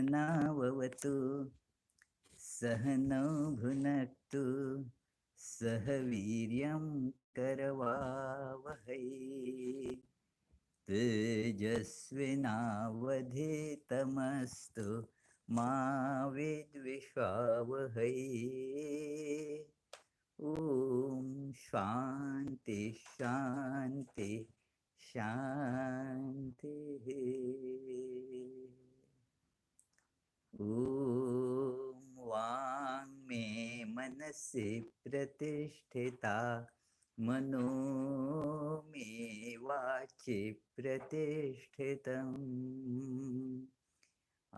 सहनाववतु सहनौ भुनक्तु सह वीर्यं करवावहै तेजस्विनावधीतमस्तु मा विद्विषावहै ॐ शान्ति शान्ति शान्तिः ॐ वाङ्मे मनसि प्रतिष्ठिता मनो मे वाचि प्रतिष्ठितम्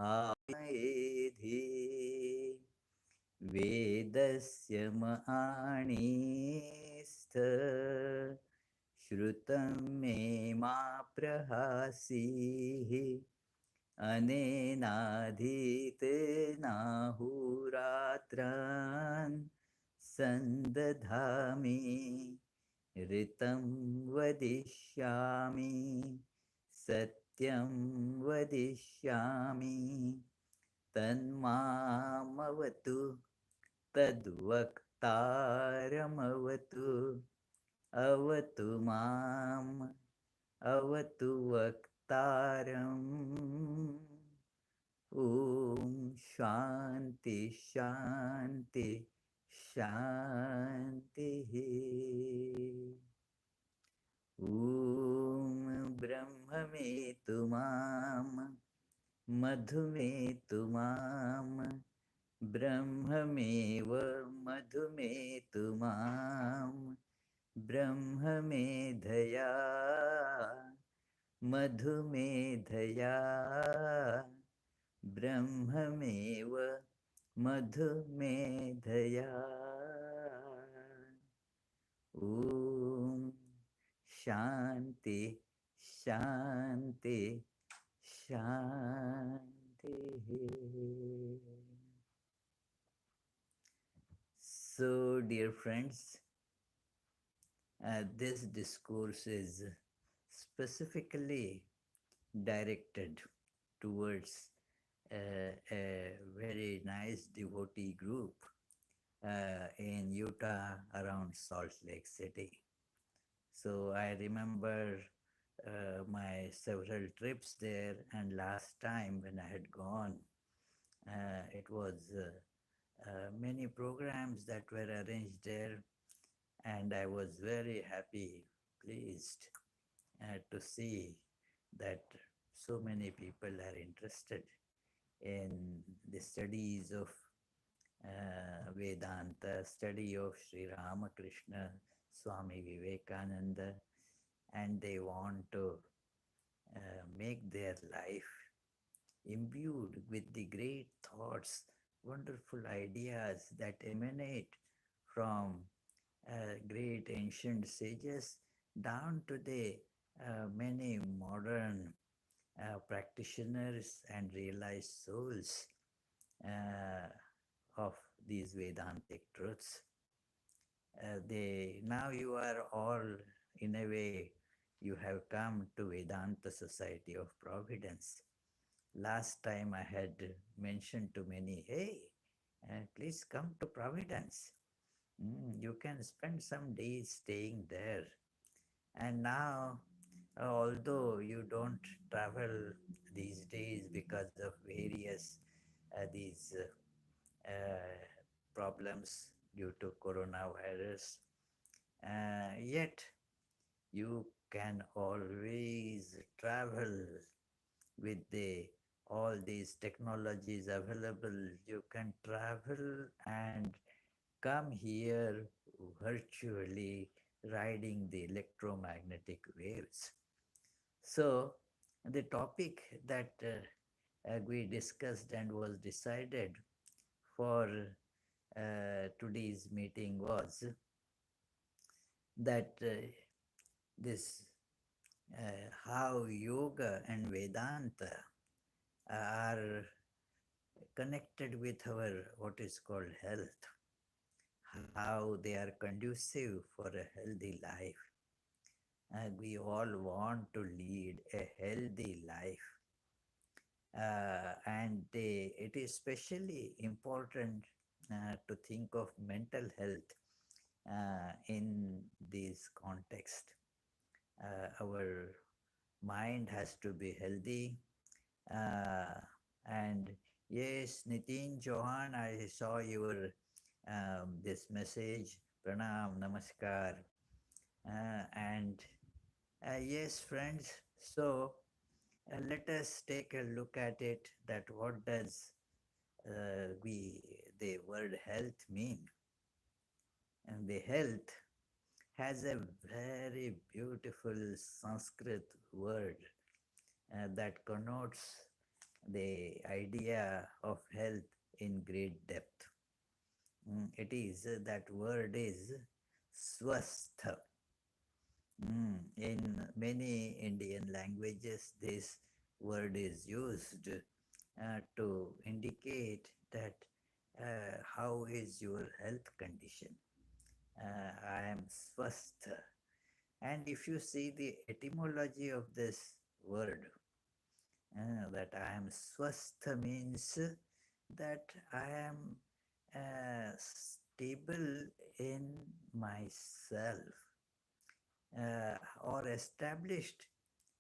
आयेधि वेदस्य महाणीस्थ श्रुतं मे मा प्रहासीः अनेनाधीतेनाहुरात्रान् सन्दधामि ऋतं वदिष्यामि सत्यं वदिष्यामि तन्मामवतु तद्वक्तारमवतु अवतु माम् अवतु वक्तारम् ॐ शान्ति शान्ति शान्तिः ॐ ब्रह्ममेतु माम् मधुमेतु माम् ब्रह्ममेव मधुमेतु माम् ब्रह्ममेधया मधुमेधया ब्रह्ममेव मधुमेधया ॐ शान्ति शान्ति शान्तिः. So, dear friends, this discourse is specifically directed towards a very nice devotee group in Utah around Salt Lake City. So I remember my several trips there, and last time when I had gone, it was many programs that were arranged there, and I was very happy, pleased to see that so many people are interested in the studies of Vedanta, study of Sri Ramakrishna, Swami Vivekananda, and they want to make their life imbued with the great thoughts, wonderful ideas that emanate from great ancient sages down to the many modern practitioners and realized souls of these Vedantic truths. Now you are all, in a way, you have come to Vedanta Society of Providence. Last time I had mentioned to many, hey, please come to Providence. You can spend some days staying there. And now, although you don't travel these days because of various these problems due to coronavirus, yet you can always travel with all these technologies available. You can travel and come here virtually riding the electromagnetic waves. So the topic that we discussed and was decided for today's meeting was that this how yoga and Vedanta are connected with our what is called health, how they are conducive for a healthy life. And we all want to lead a healthy life. It is especially important to think of mental health in this context. Our mind has to be healthy. Uh, and yes, Nitin Johan, I saw your this message. Pranam, Namaskar. And yes, friends. So let us take a look at it. That what does we the word health mean? And the health has a very beautiful Sanskrit word that connotes the idea of health in great depth. It is that word is swastha. In many Indian languages, this word is used to indicate that how is your health condition. I am swastha. And if you see the etymology of this word, that I am swastha means that I am stable in myself or established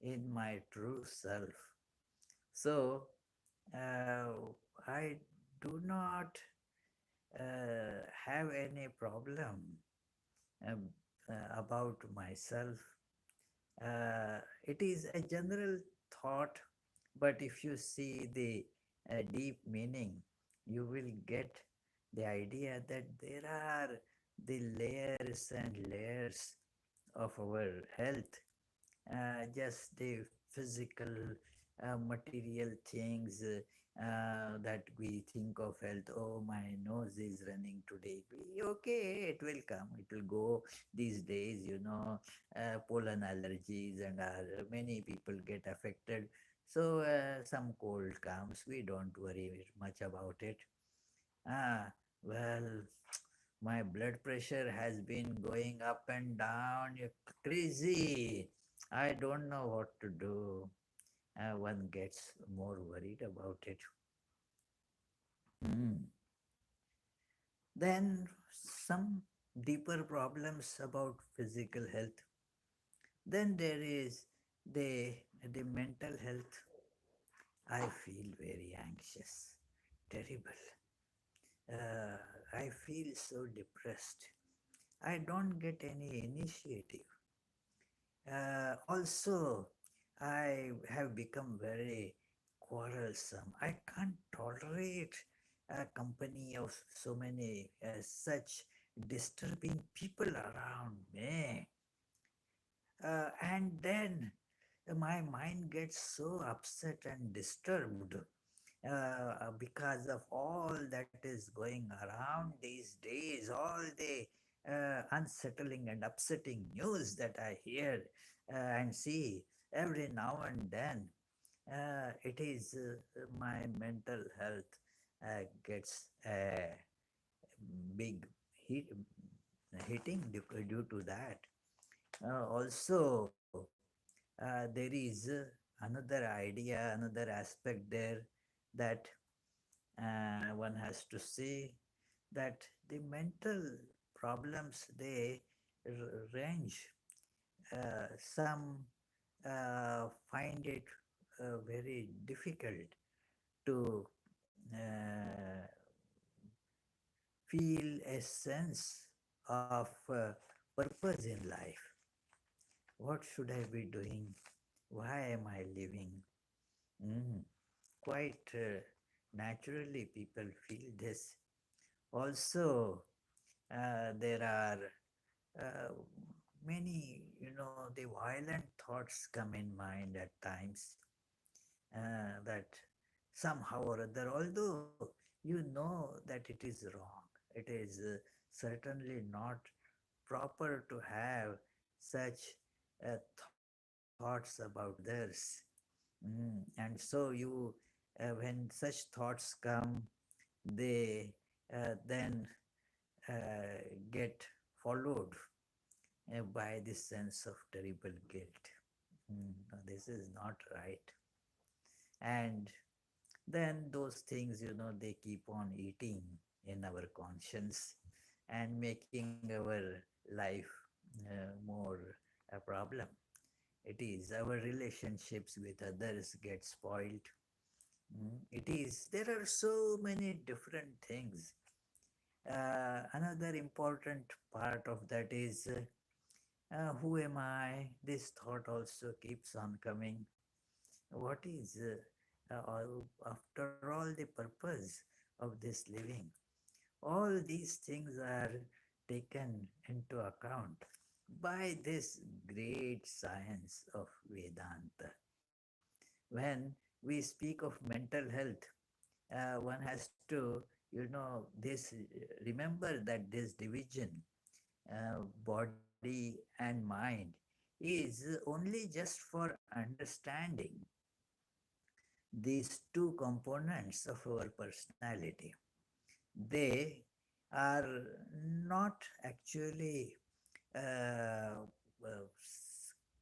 in my true self. So uh, I do not have any problem um, about myself. It is a general thought, but if you see the deep meaning, you will get the idea that there are the layers and layers of our health, just the physical, material things that we think of health. Oh, my nose is running today. Okay, it will come, it will go. These days, pollen allergies and many people get affected. So some cold comes, we don't worry much about it. Ah, well, my blood pressure has been going up and down. You're crazy. I don't know what to do. One gets more worried about it. Hmm. Then some deeper problems about physical health. Then there is the mental health. I feel very anxious, terrible. Uh, I feel so depressed. I don't get any initiative. Also, I have become very quarrelsome. I can't tolerate a company of so many such disturbing people around me. And then my mind gets so upset and disturbed because of all that is going around these days, all the unsettling and upsetting news that I hear and see every now and then. It is my mental health gets big hit, hitting due to that. Also, there is another idea, another aspect there that one has to see that the mental problems they range. Some find it very difficult to feel a sense of purpose in life. What should I be doing? Why am I living? Mm, quite naturally, people feel this. Also, there are uh, many, the violent thoughts come in mind at times that somehow or other, although you know that it is wrong, it is certainly not proper to have such thoughts about others. And so when such thoughts come, they then get followed by this sense of terrible guilt. No, this is not right. And then those things, they keep on eating in our conscience and making our life more a problem. It is our relationships with others get spoiled. It is, there are so many different things. Another important part of that is who am I? This thought also keeps on coming. What is, after all, the purpose of this living? All these things are taken into account by this great science of Vedanta. When we speak of mental health, one has to, this remember that this division, body and mind, is only just for understanding these two components of our personality. They are not actually, uh,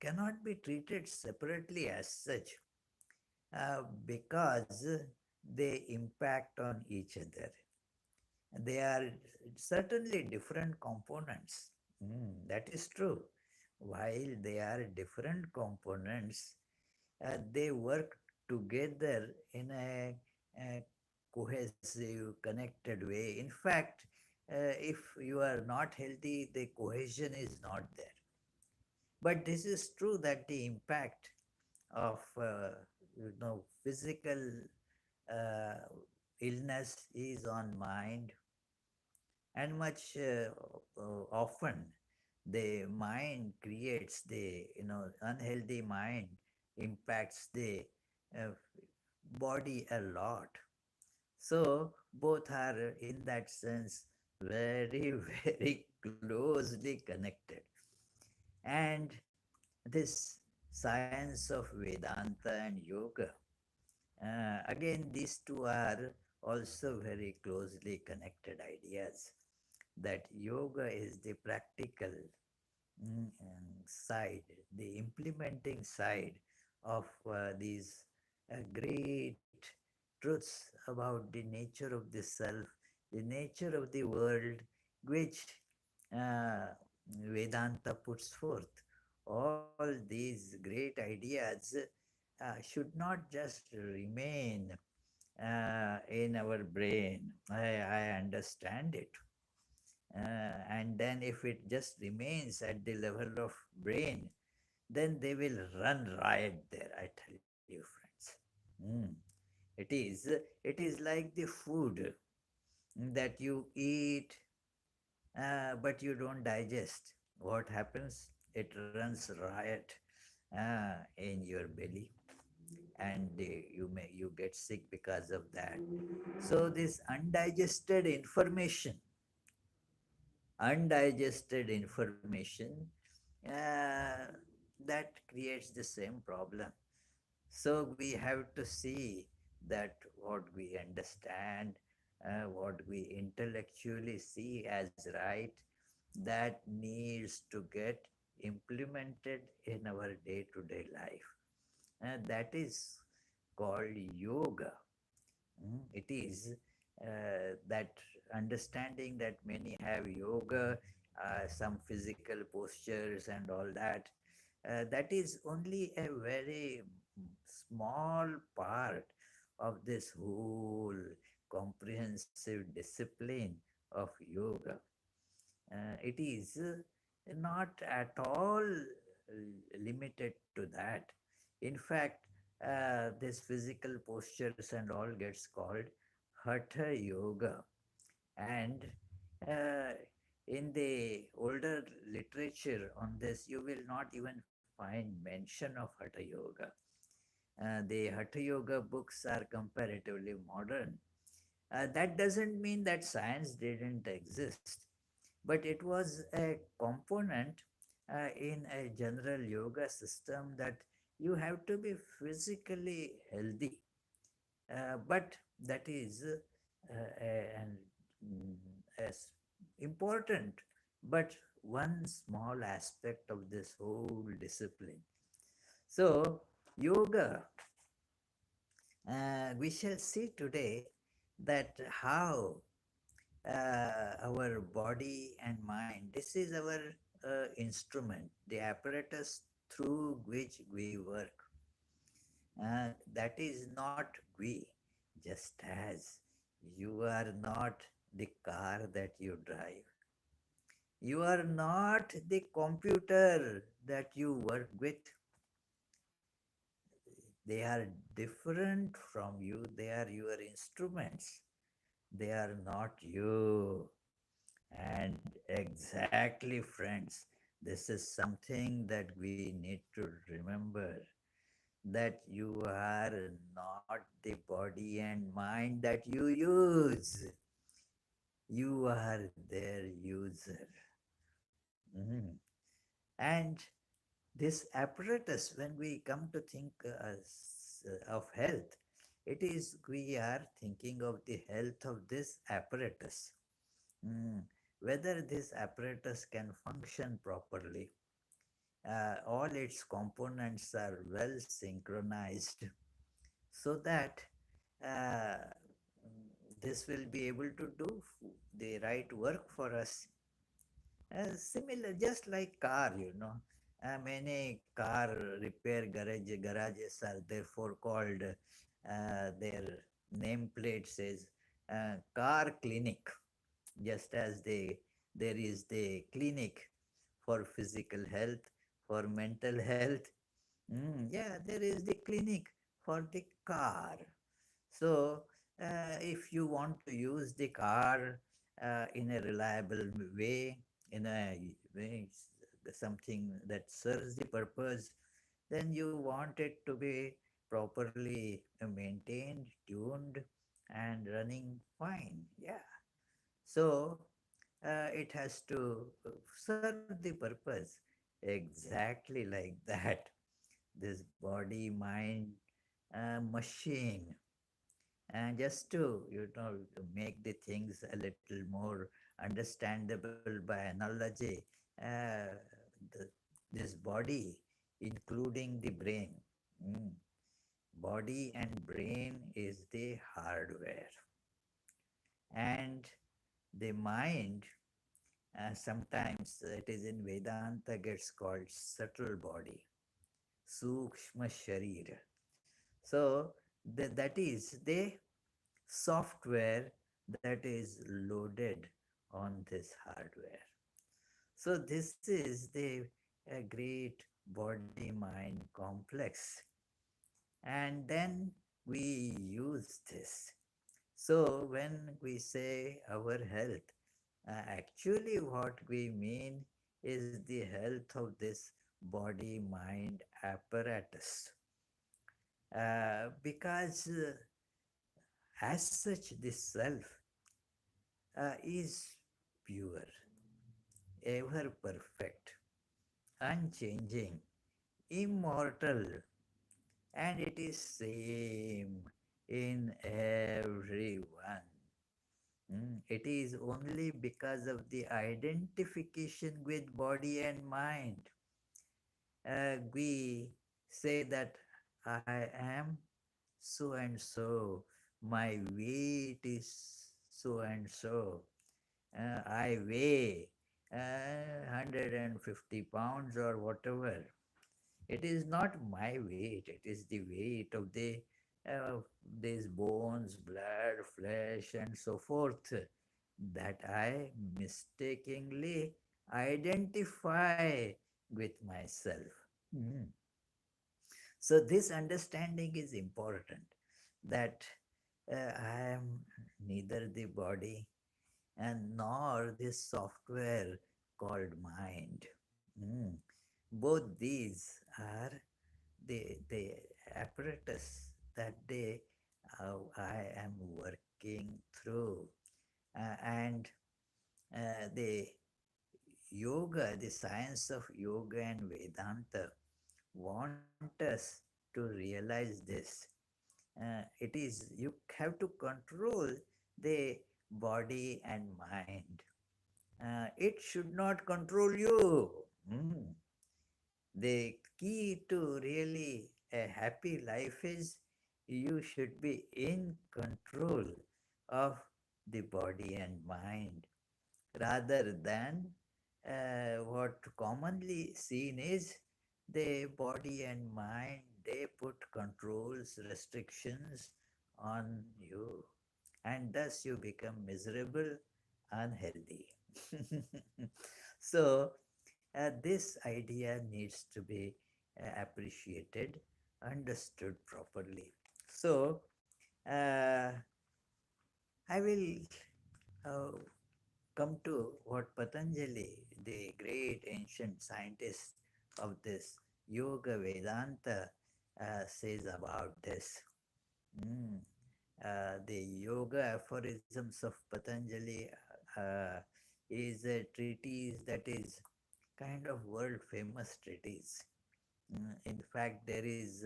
cannot be treated separately as such, because they impact on each other. They are certainly different components. That is true. While they are different components, they work together in a cohesive, connected way. In fact, if you are not healthy, the cohesion is not there. But this is true that the impact of physical uh, illness is on mind, and much often the mind creates the unhealthy mind impacts the uh, body a lot. So both are in that sense very very closely connected. And this science of Vedanta and yoga, again, these two are also very closely connected ideas. That yoga is the practical side, the implementing side of these great truths about the nature of the self, the nature of the world, which uh, Vedanta puts forth. All these great ideas should not just remain in our brain. I understand it. And then if it just remains at the level of brain, then they will run riot there, I tell you, friends. Mm. It is like the food that you eat, but you don't digest. What happens? It runs riot in your belly, and you get sick because of that. So this undigested information, uh, that creates the same problem. So we have to see that what we understand, what we intellectually see as right, that needs to get implemented in our day to day life. And that is called yoga. It is that understanding that many have yoga, some physical postures and all that. That is only a very small part of this whole comprehensive discipline of yoga. It is not at all limited to that. In fact, this physical postures and all gets called hatha yoga. And uh, in the older literature on this, you will not even find mention of hatha yoga. The hatha yoga books are comparatively modern. That doesn't mean that science didn't exist, but it was a component in a general yoga system that you have to be physically healthy. But that is an mm, as important, but one small aspect of this whole discipline. So yoga We shall see today that how our body and mind, this is our instrument, the apparatus through which we work. That is not we, just as you are not the car that you drive. You are not the computer that you work with. They are different from you. They are your instruments. They are not you. And exactly, friends, this is something that we need to remember, that you are not the body and mind that you use. You are their user. Mhm. And this apparatus, when we come to think of health, it is we are thinking of the health of this apparatus. Mm, Whether this apparatus can function properly, all its components are well synchronized so that uh, this will be able to do the right work for us. Similar, just like car, many car repair garages are therefore called, their nameplate says car clinic, just as there is the clinic for physical health, for mental health. Yeah, there is the clinic for the car. So, if you want to use the car in a reliable way, in a way, something that serves the purpose, then you want it to be properly maintained, tuned, and running fine. Yeah. So, it has to serve the purpose exactly like that. This body mind machine, and just to to make the things a little more understandable by analogy, uh, the, this body including the brain, mm, body and brain is the hardware, and the mind, sometimes it is in Vedanta gets called subtle body, sukshma sharir. So that is the software that is loaded on this hardware. So this is the a great body mind complex, and then we use this. So when we say our health, actually what we mean is the health of this body mind apparatus. Because as such, this self is pure, ever perfect, unchanging, immortal, and it is same in everyone. It is only because of the identification with body and mind, we say that I am so and so, my weight is so and so, I weigh 150 pounds or whatever. It is not my weight, it is the weight of uh, these bones, blood, flesh, and so forth that I mistakenly identify with myself. Mm. So, this understanding is important, that I am neither the body and nor this software called mind. Both these are the apparatus that I am working through. And the yoga, the science of yoga and Vedanta want us to realize this. It is, you have to control the body and mind. It should not control you. The key to really a happy life is you should be in control of the body and mind rather than what commonly seen is the body and mind, they put controls, restrictions on you, and thus you become miserable, unhealthy. So this idea needs to be appreciated, understood properly. So uh, I will uh, come to what Patanjali, the great ancient scientist of this Yoga Vedanta, says about this. Mm. The Yoga aphorisms of Patanjali uh, is a treatise that is kind of world famous treatise. In fact, there is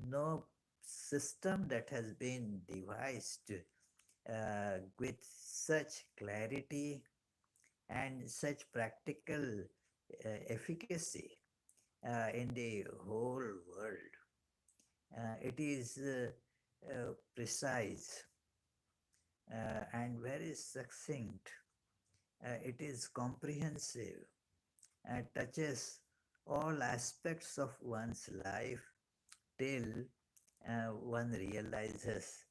no system that has been devised with such clarity and such practical efficacy in the whole world. It is precise and very succinct. It is comprehensive and touches all aspects of one's life till one realizes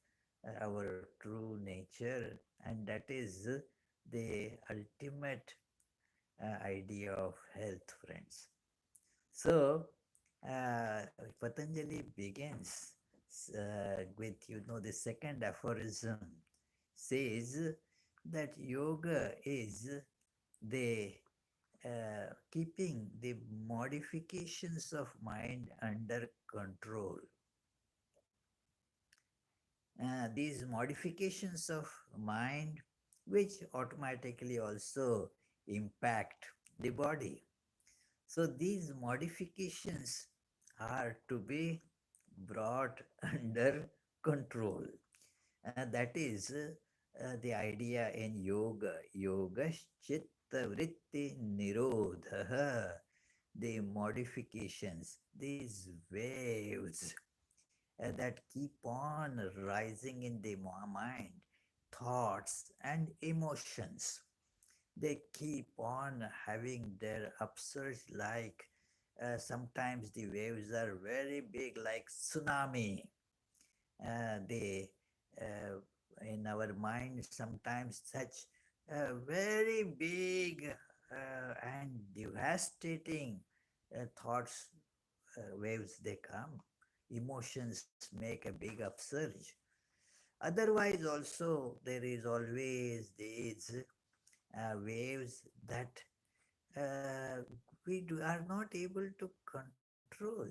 our true nature, and that is the ultimate idea of health, friends. So, Patanjali begins with, the second aphorism says that yoga is the keeping the modifications of mind under control. These modifications of mind, which automatically also impact the body. So these modifications are to be brought under control. That is the idea in yoga. Yoga chitta vritti nirodha. The modifications, these waves that keep on rising in the mind, thoughts and emotions. They keep on having their upsurge like sometimes the waves are very big like tsunami. They in our mind sometimes such very big and devastating thoughts waves they come, emotions make a big upsurge. Otherwise also there is always these waves that uh, are not able to control.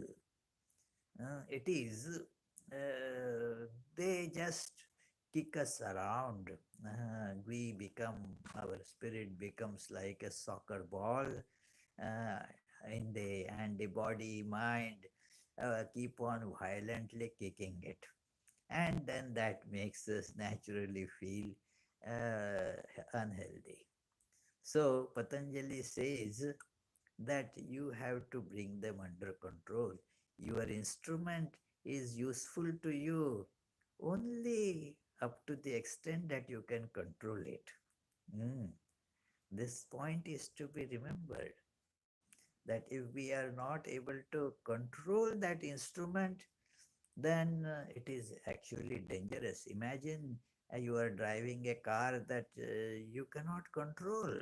It is they just kick us around. We become, our spirit becomes like a soccer ball uh, and the body mind keep on violently kicking it, and then that makes us naturally feel uh, unhealthy. So Patanjali says that you have to bring them under control. Your instrument is useful to you only up to the extent that you can control it. Mm. This point is to be remembered, that if we are not able to control that instrument, then it is actually dangerous. Imagine you are driving a car that you cannot control.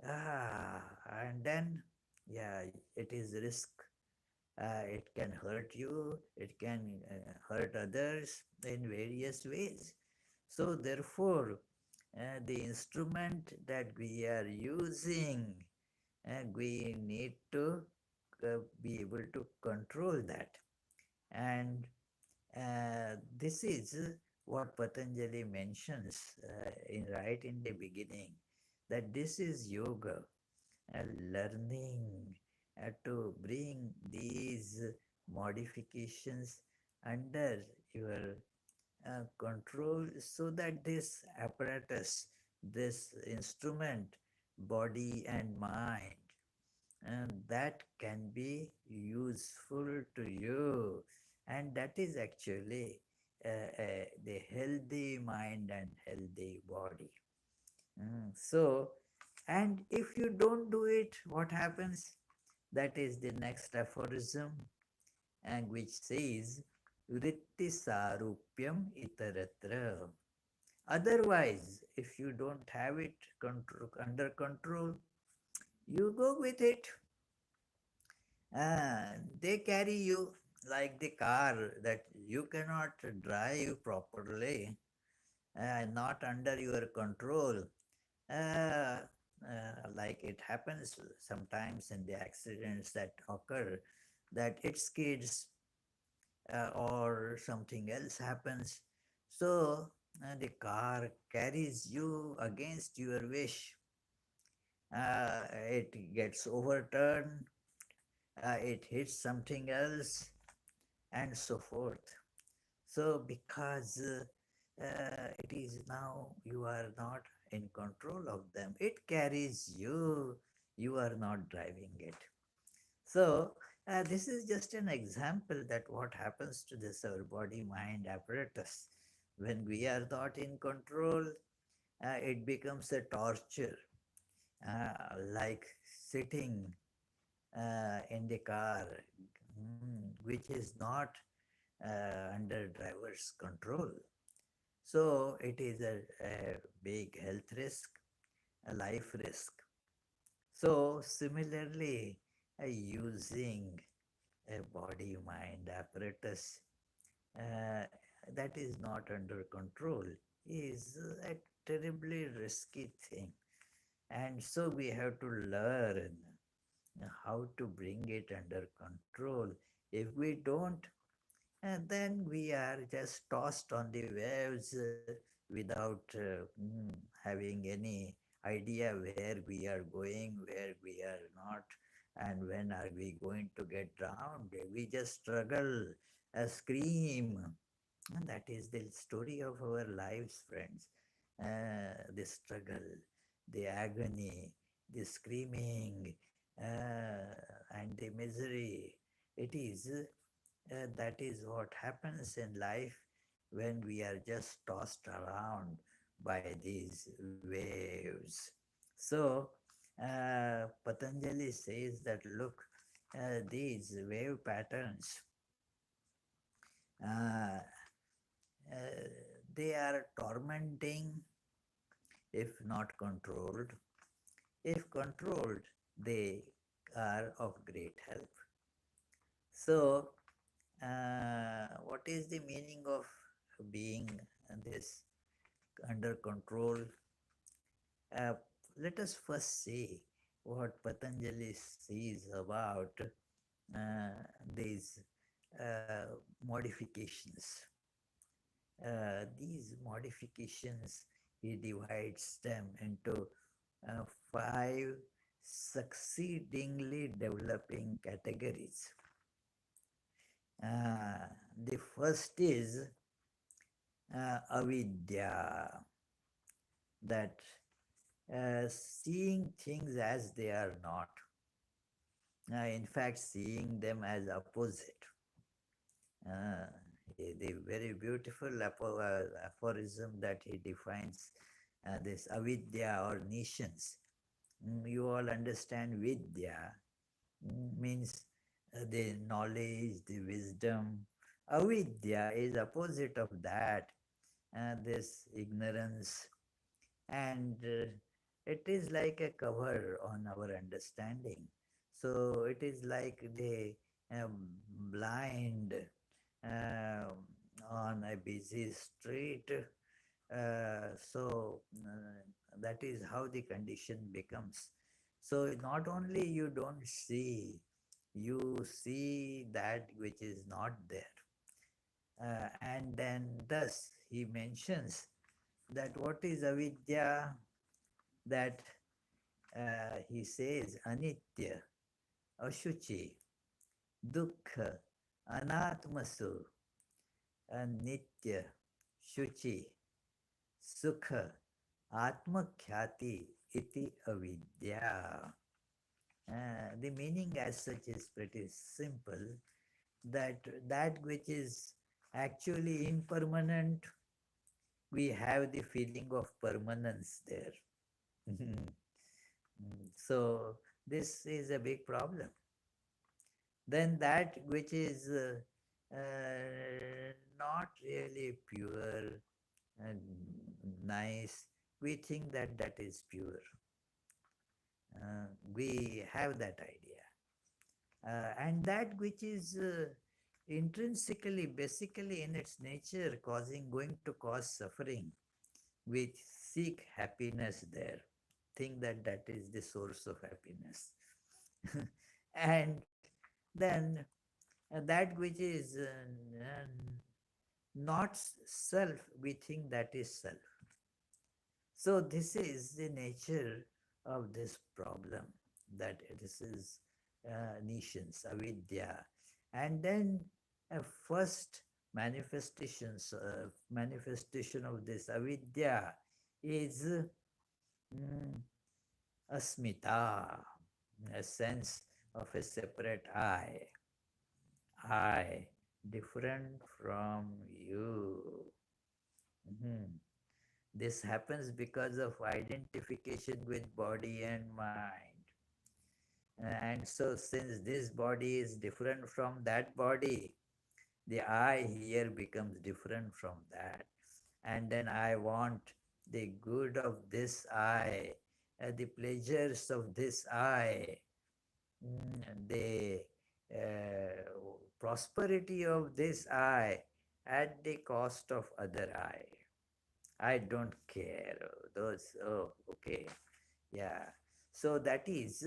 And then, yeah, it is risk. It can hurt you, it can hurt others in various ways. So, therefore, the instrument that we are using, we need to be able to control that. And this is what Patanjali mentions right in the beginning, that this is yoga, learning to bring these modifications under your control so that this apparatus, this instrument, body and mind, and that can be useful to you And that is actually the healthy mind and healthy body. So, and if you don't do it, what happens? That is the next aphorism, and which says, Vritti sarupyam itaratra. Otherwise, if you don't have it under control, you go with it. They carry you like the car that you cannot drive properly, not under your control. Uh, like it happens sometimes in the accidents that occur, that it skids or something else happens. So the car carries you against your wish. It gets overturned, it hits something else, and so forth. So, because it is now you are not in control of them, it carries you, you are not driving it. So, this is just an example that what happens to this our body mind apparatus. When we are not in control, it becomes a torture, like sitting in the car, which is not under driver's control. So it is a big health risk, a life risk. So similarly, using a body mind apparatus uh, that is not under control is a terribly risky thing. And so we have to learn how to bring it under control. If we don't, and then we are just tossed on the waves without having any idea where we are going, where we are not, and when are we going to get drowned. We just struggle, scream. And that is the story of our lives, friends. The struggle, the agony, the screaming, and the misery. It is that is what happens in life when we are just tossed around by these waves. So, Patanjali says that look, these wave patterns, uh, they are tormenting if not controlled. If controlled, they are of great help. So, what is the meaning of being this under control? Uh, Let us first see what Patanjali says about these uh, modifications. These modifications, he divides them into uh, five succeedingly developing categories. Uh, the first is avidya, that seeing things as they are not. In fact, seeing them as opposite. Uh, the very beautiful aphorism that he defines this avidya or nations. You all understand vidya means the knowledge, the wisdom. Avidya is opposite of that, this ignorance, and it is like a cover on our understanding. So it is like the blind uh, on a busy street. That is how the condition becomes. So not only you don't see, you see that which is not there. And then thus he mentions that what is avidya, that he says anitya, ashuchi, dukkha, anatmasu, anitya, shuchi, sukha, atmakhyati iti avidya. The meaning as such is pretty simple. that that which is actually impermanent, we have the feeling of permanence there. So this is a big problem. Then that which is not really pure and nice, we think that that is pure. We have that idea. And that which is intrinsically, basically in its nature, going to cause suffering, we seek happiness there, think that that is the source of happiness. And then that which is not self, we think that is self. So this is the nature of this problem, that this is nishanas, avidya. And then a first manifestation of this avidya is mm, asmita, a sense of a separate I, different from you. Mhm. This happens because of identification with body and mind. And so, since this body is different from that body, the I here becomes different from that. And then I want the good of this I, the pleasures of this I, the prosperity of this I at the cost of other I don't care. Those, oh, okay. Yeah. So that is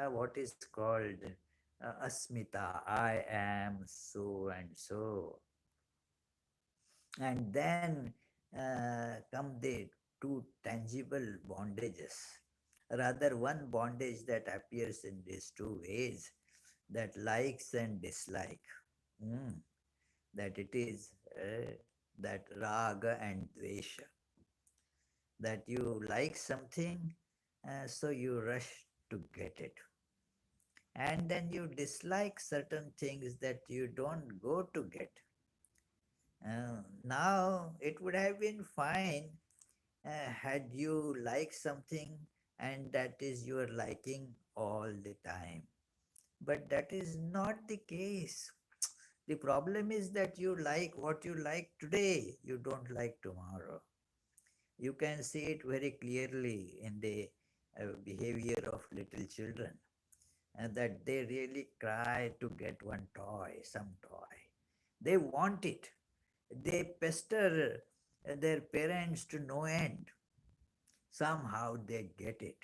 what is called asmita. I am so and so. And then come the two tangible bondages. Rather, one bondage that appears in these two ways, that likes and dislike. Mm, that it is that raga and dvesha, that you like something, so you rush to get it. And then you dislike certain things that you don't go to get. Now, it would have been fine had you liked something and that is your liking all the time. But that is not the case. The problem is that you like what you like today, you don't like tomorrow. You can see it very clearly in the behavior of little children, and that they really cry to get one toy, some toy. They want it. They pester their parents to no end. Somehow they get it.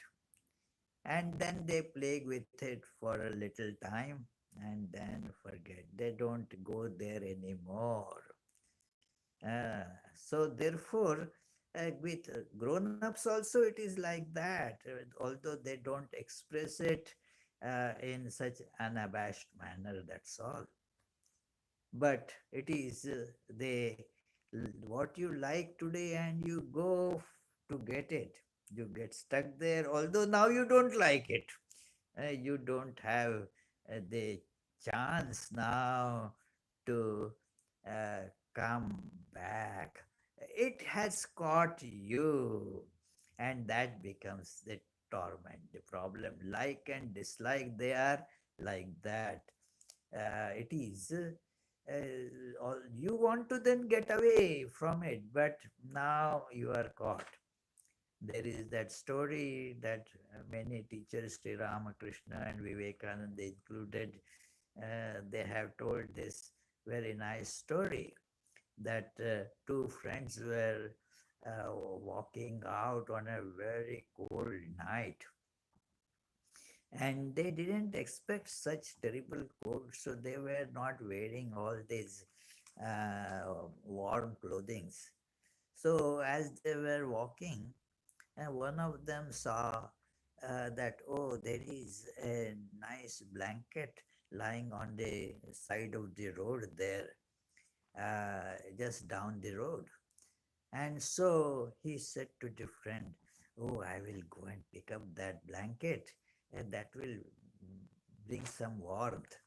And then they play with it for a little time and then forget. They don't go there anymore. So therefore, with grown-ups also it is like that, although they don't express it in such unabashed manner, that's all. But it is what you like today and you go to get it. You get stuck there, although now you don't like it. You don't have the chance now to uh, come back. It has caught you, and that becomes the torment, the problem. Like and dislike, they are like that. It is. You want to then get away from it, but now you are caught. There is that story that many teachers, Sri Ramakrishna and Vivekananda included, they have told this very nice story that two friends were walking out on a very cold night, and they didn't expect such terrible cold, so they were not wearing all these warm clothings. So as they were walking, and one of them saw that, oh, there is a nice blanket lying on the side of the road there, just down the road. And so he said to the friend, oh, I will go and pick up that blanket, and that will bring some warmth.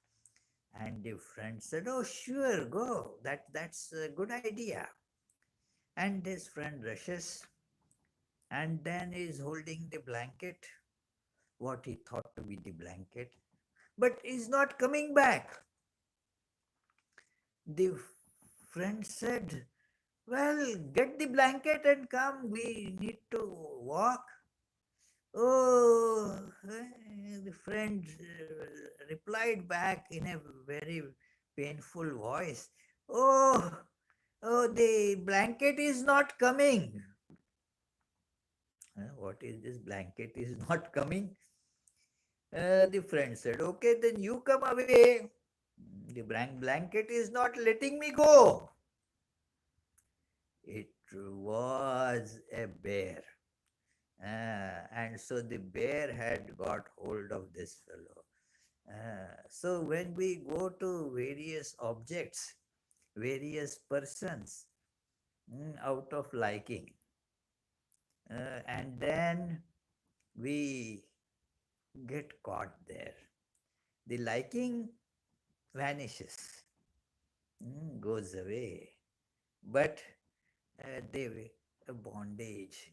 And the friend said, "Oh, sure, go. That's a good idea." And his friend rushes and then is holding the blanket, what he thought to be the blanket, but is not coming back. The friend said, "Well, get the blanket and come. We need to walk." Oh, the friend replied back in a very painful voice. Oh, oh, the blanket is not coming. What is this? Blanket is not coming. The friend said, "Okay, then you come away. The blanket is not letting me go." It was a bear. And so the bear had got hold of this fellow. So when we go to various objects, various persons, out of liking, and then we get caught there, the liking vanishes, goes away, but the bondage,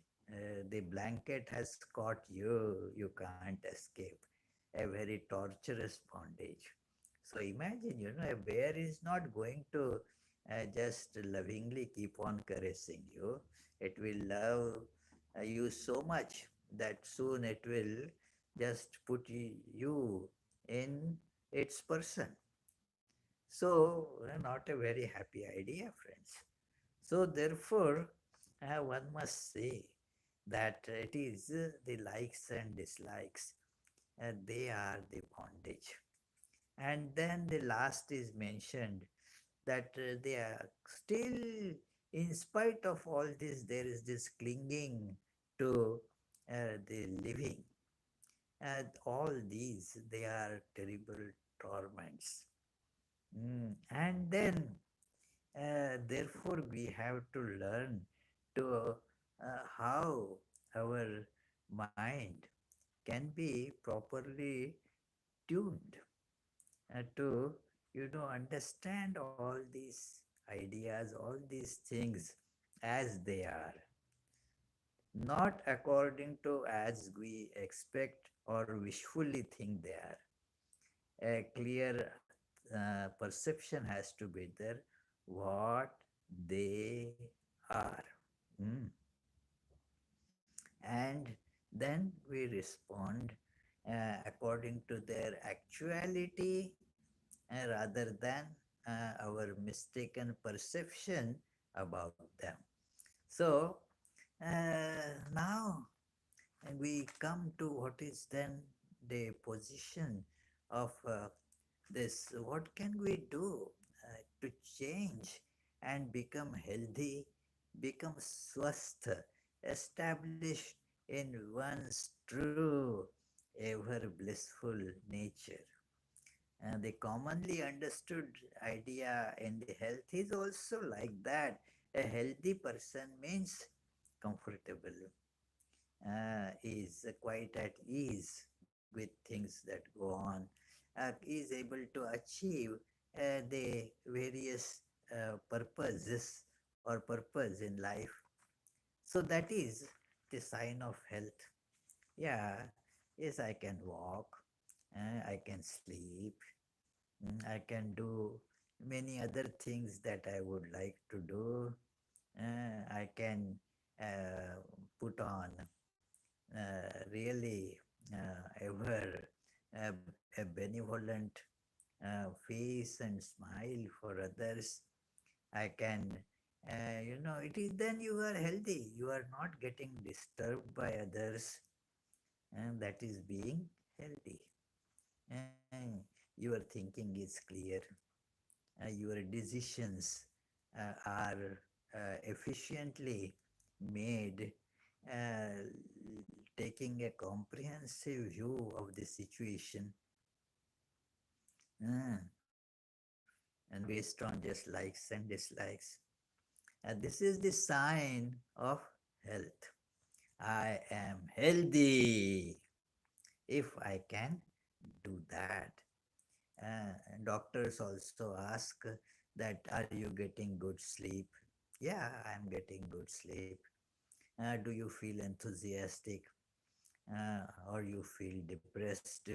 the blanket has caught you, you can't escape. A very torturous bondage. So imagine, a bear is not going to just lovingly keep on caressing you. It will love you so much that soon it will just put you in its person. So, not a very happy idea, friends. So, therefore, one must say that it is the likes and dislikes, they are the bondage. And then the last is mentioned that they are still, in spite of all this, there is this clinging to the living. And all these, they are terrible torments. And then therefore, we have to learn to how our mind can be properly tuned to, understand all these ideas, all these things as they are, not according to as we expect or wishfully think they are. A clear perception has to be there what they are. Mm. And then we respond according to their actuality rather than our mistaken perception about them. So now we come to what is then the position of this. What can we do to change and become healthy, become swasth, established in one's true, ever blissful nature? And the commonly understood idea in the health is also like that. A healthy person means comfortable, is quite at ease with things that go on, is able to achieve the various purposes or purpose in life. So that is the sign of health. Yeah, yes, I can walk, I can sleep, I can do many other things that I would like to do. I can put on really ever a benevolent face and smile for others. I can, it is then you are healthy. You are not getting disturbed by others, and that is being healthy. And your thinking is clear. Your decisions are efficiently made, uh, taking a comprehensive view of the situation, and based on just likes and dislikes. This is the sign of health. I am healthy if I can do that. Doctors also ask that, are you getting good sleep? Yeah, I'm getting good sleep. Do you feel enthusiastic, or you feel depressed?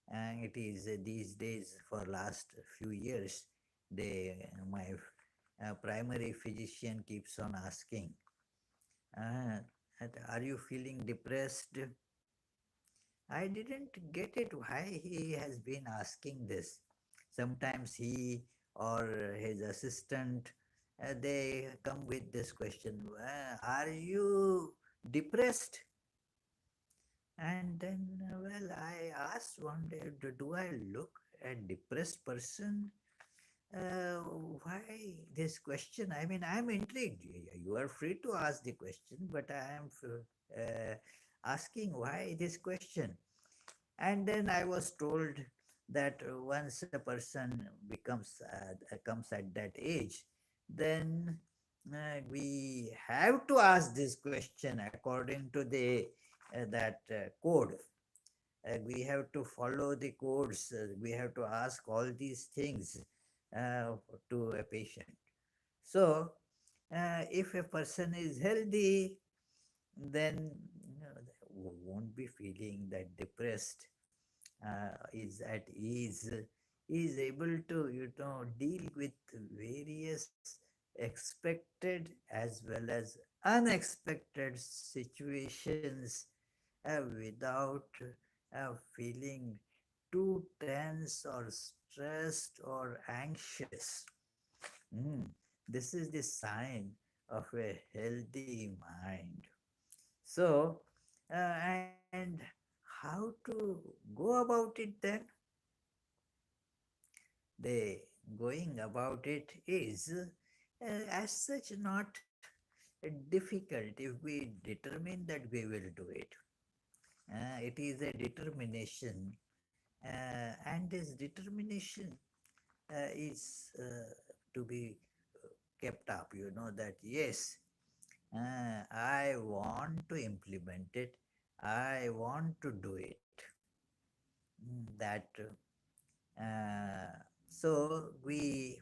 And it is these days, for last few years, my primary physician keeps on asking, uh, are you feeling depressed? I didn't get it why he has been asking this. Sometimes he or his assistant, they come with this question, are you depressed? And then, well, I asked one day, do I look a depressed person? Uh, why this question? I mean, I'm intrigued. You are free to ask the question, but I am asking why this question. And then I was told that once a person comes at that age, then we have to ask this question according to the that code. We have to follow the codes. We have to ask all these things to a patient. So, if a person is healthy, then won't be feeling that depressed, is at ease, is able to deal with various expected as well as unexpected situations without feeling too tense or stressed or anxious. Mm. This is the sign of a healthy mind. So, and how to go about it then? The going about it is as such not difficult if we determine that we will do it. It is a determination, and this determination is to be kept up. You know that, yes, I want to implement it, I want to do it. That so we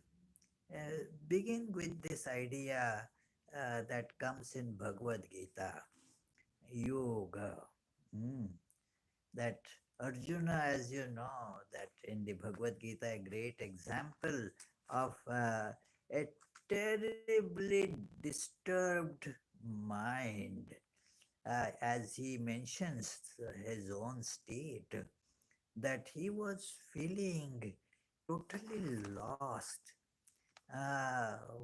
begin with this idea that comes in Bhagavad Gita, yoga. Mm. That Arjuna, as you know, that in the Bhagavad Gita, a great example of a terribly disturbed mind, as he mentions his own state, that he was feeling totally lost.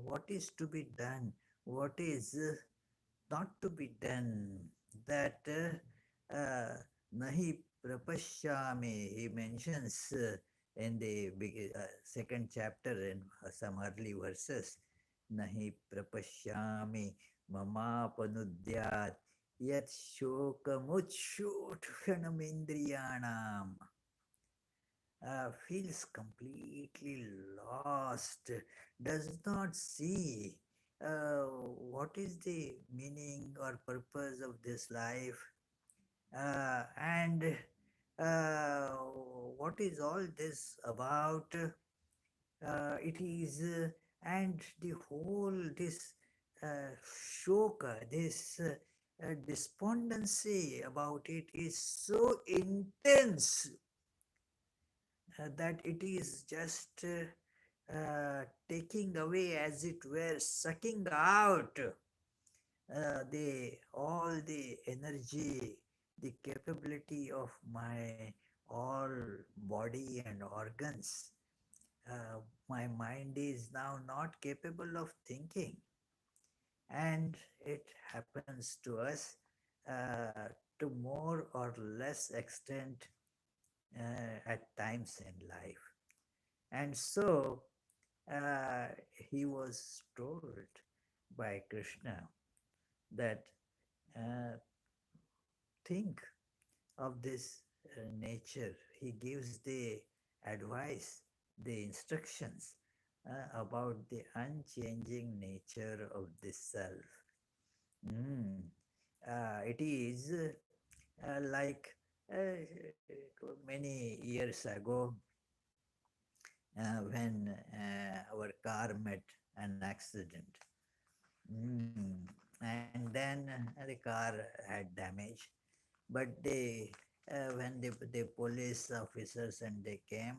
What is to be done? What is not to be done? That nahi prapashyami, he mentions in the second chapter in some early verses, nahi prapashyami mamapanudyat yat shokamuchotkanamindriyanam, feels completely lost, does not see what is the meaning or purpose of this life, and uh, what is all this about. It is, and the whole this shoka, this despondency about it is so intense that it is just taking away, as it were, sucking out the all the energy, the capability of my all body and organs. My mind is now not capable of thinking, and it happens to us uh, to more or less extent at times in life. And so uh, he was told by Krishna that think of this nature. He gives the advice, the instructions about the unchanging nature of this self. Mm. It is like many years ago, when our car met an accident. Mm. And then the car had damage. But when the police officers and they came,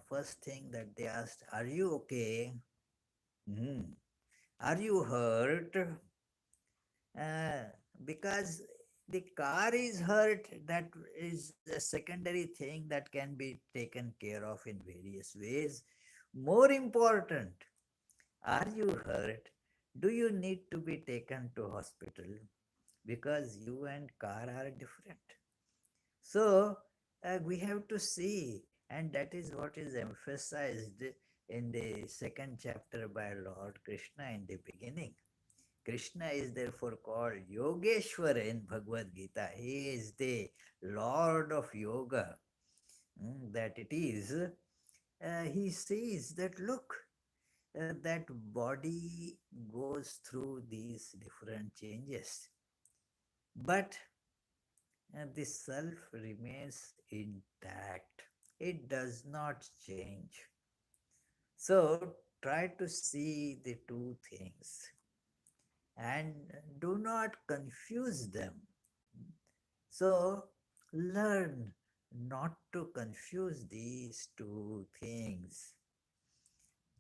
first thing that they asked, "Are you okay? Hmm. Are you hurt?" Uh, because the car is hurt, that is a secondary thing that can be taken care of in various ways. More important, are you hurt? Do you need to be taken to hospital? Because you and car are different. So we have to see, and that is what is emphasized in the second chapter by Lord Krishna in the beginning. Krishna is therefore called Yogeshwara in Bhagavad Gita. He is the Lord of Yoga. That it is. He says that look, that body goes through these different changes, but the self remains intact. It does not change. So try to see the two things and do not confuse them. So learn not to confuse these two things.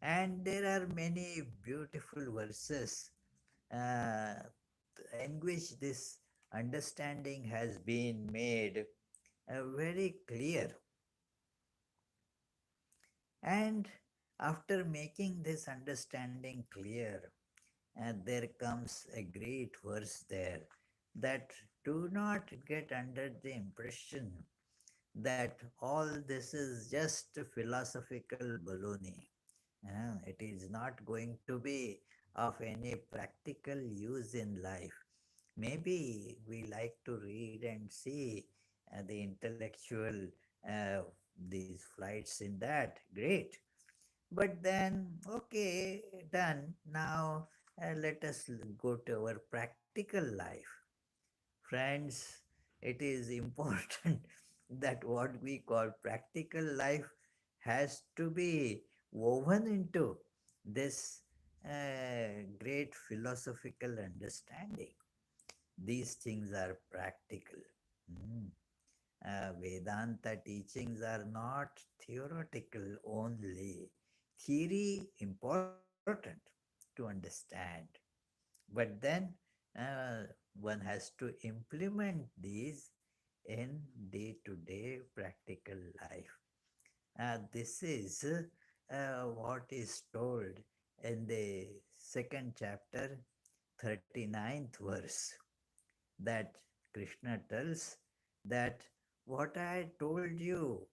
And there are many beautiful verses uh, in which this understanding has been made very clear. And after making this understanding clear, there comes a great verse there that do not get under the impression that all this is just philosophical baloney. It is not going to be of any practical use in life. Maybe we like to read and see the intellectual uh, these flights in that. Great. But then, okay, done. Now let us go to our practical life. Friends, it is important that what we call practical life has to be woven into this great philosophical understanding. These things are practical. Mm. Vedanta teachings are not theoretical only. Theory important to understand, but then one has to implement these in day-to-day practical life. This is what is told in the second chapter, 39th verse, that Krishna tells that what I told you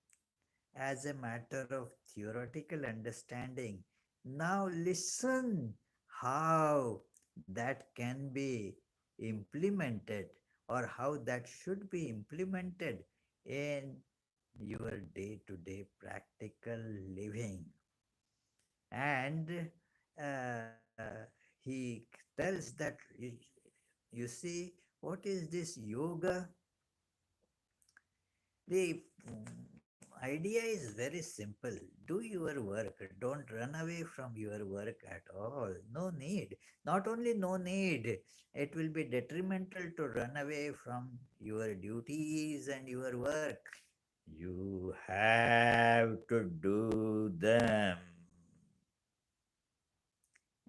as a matter of theoretical understanding, now listen how that can be implemented or how that should be implemented in your day to day practical living. And he tells that you see, what is this yoga? The idea is very simple. Do your work. Don't run away from your work at all. No need. Not only no need, it will be detrimental to run away from your duties and your work. You have to do them,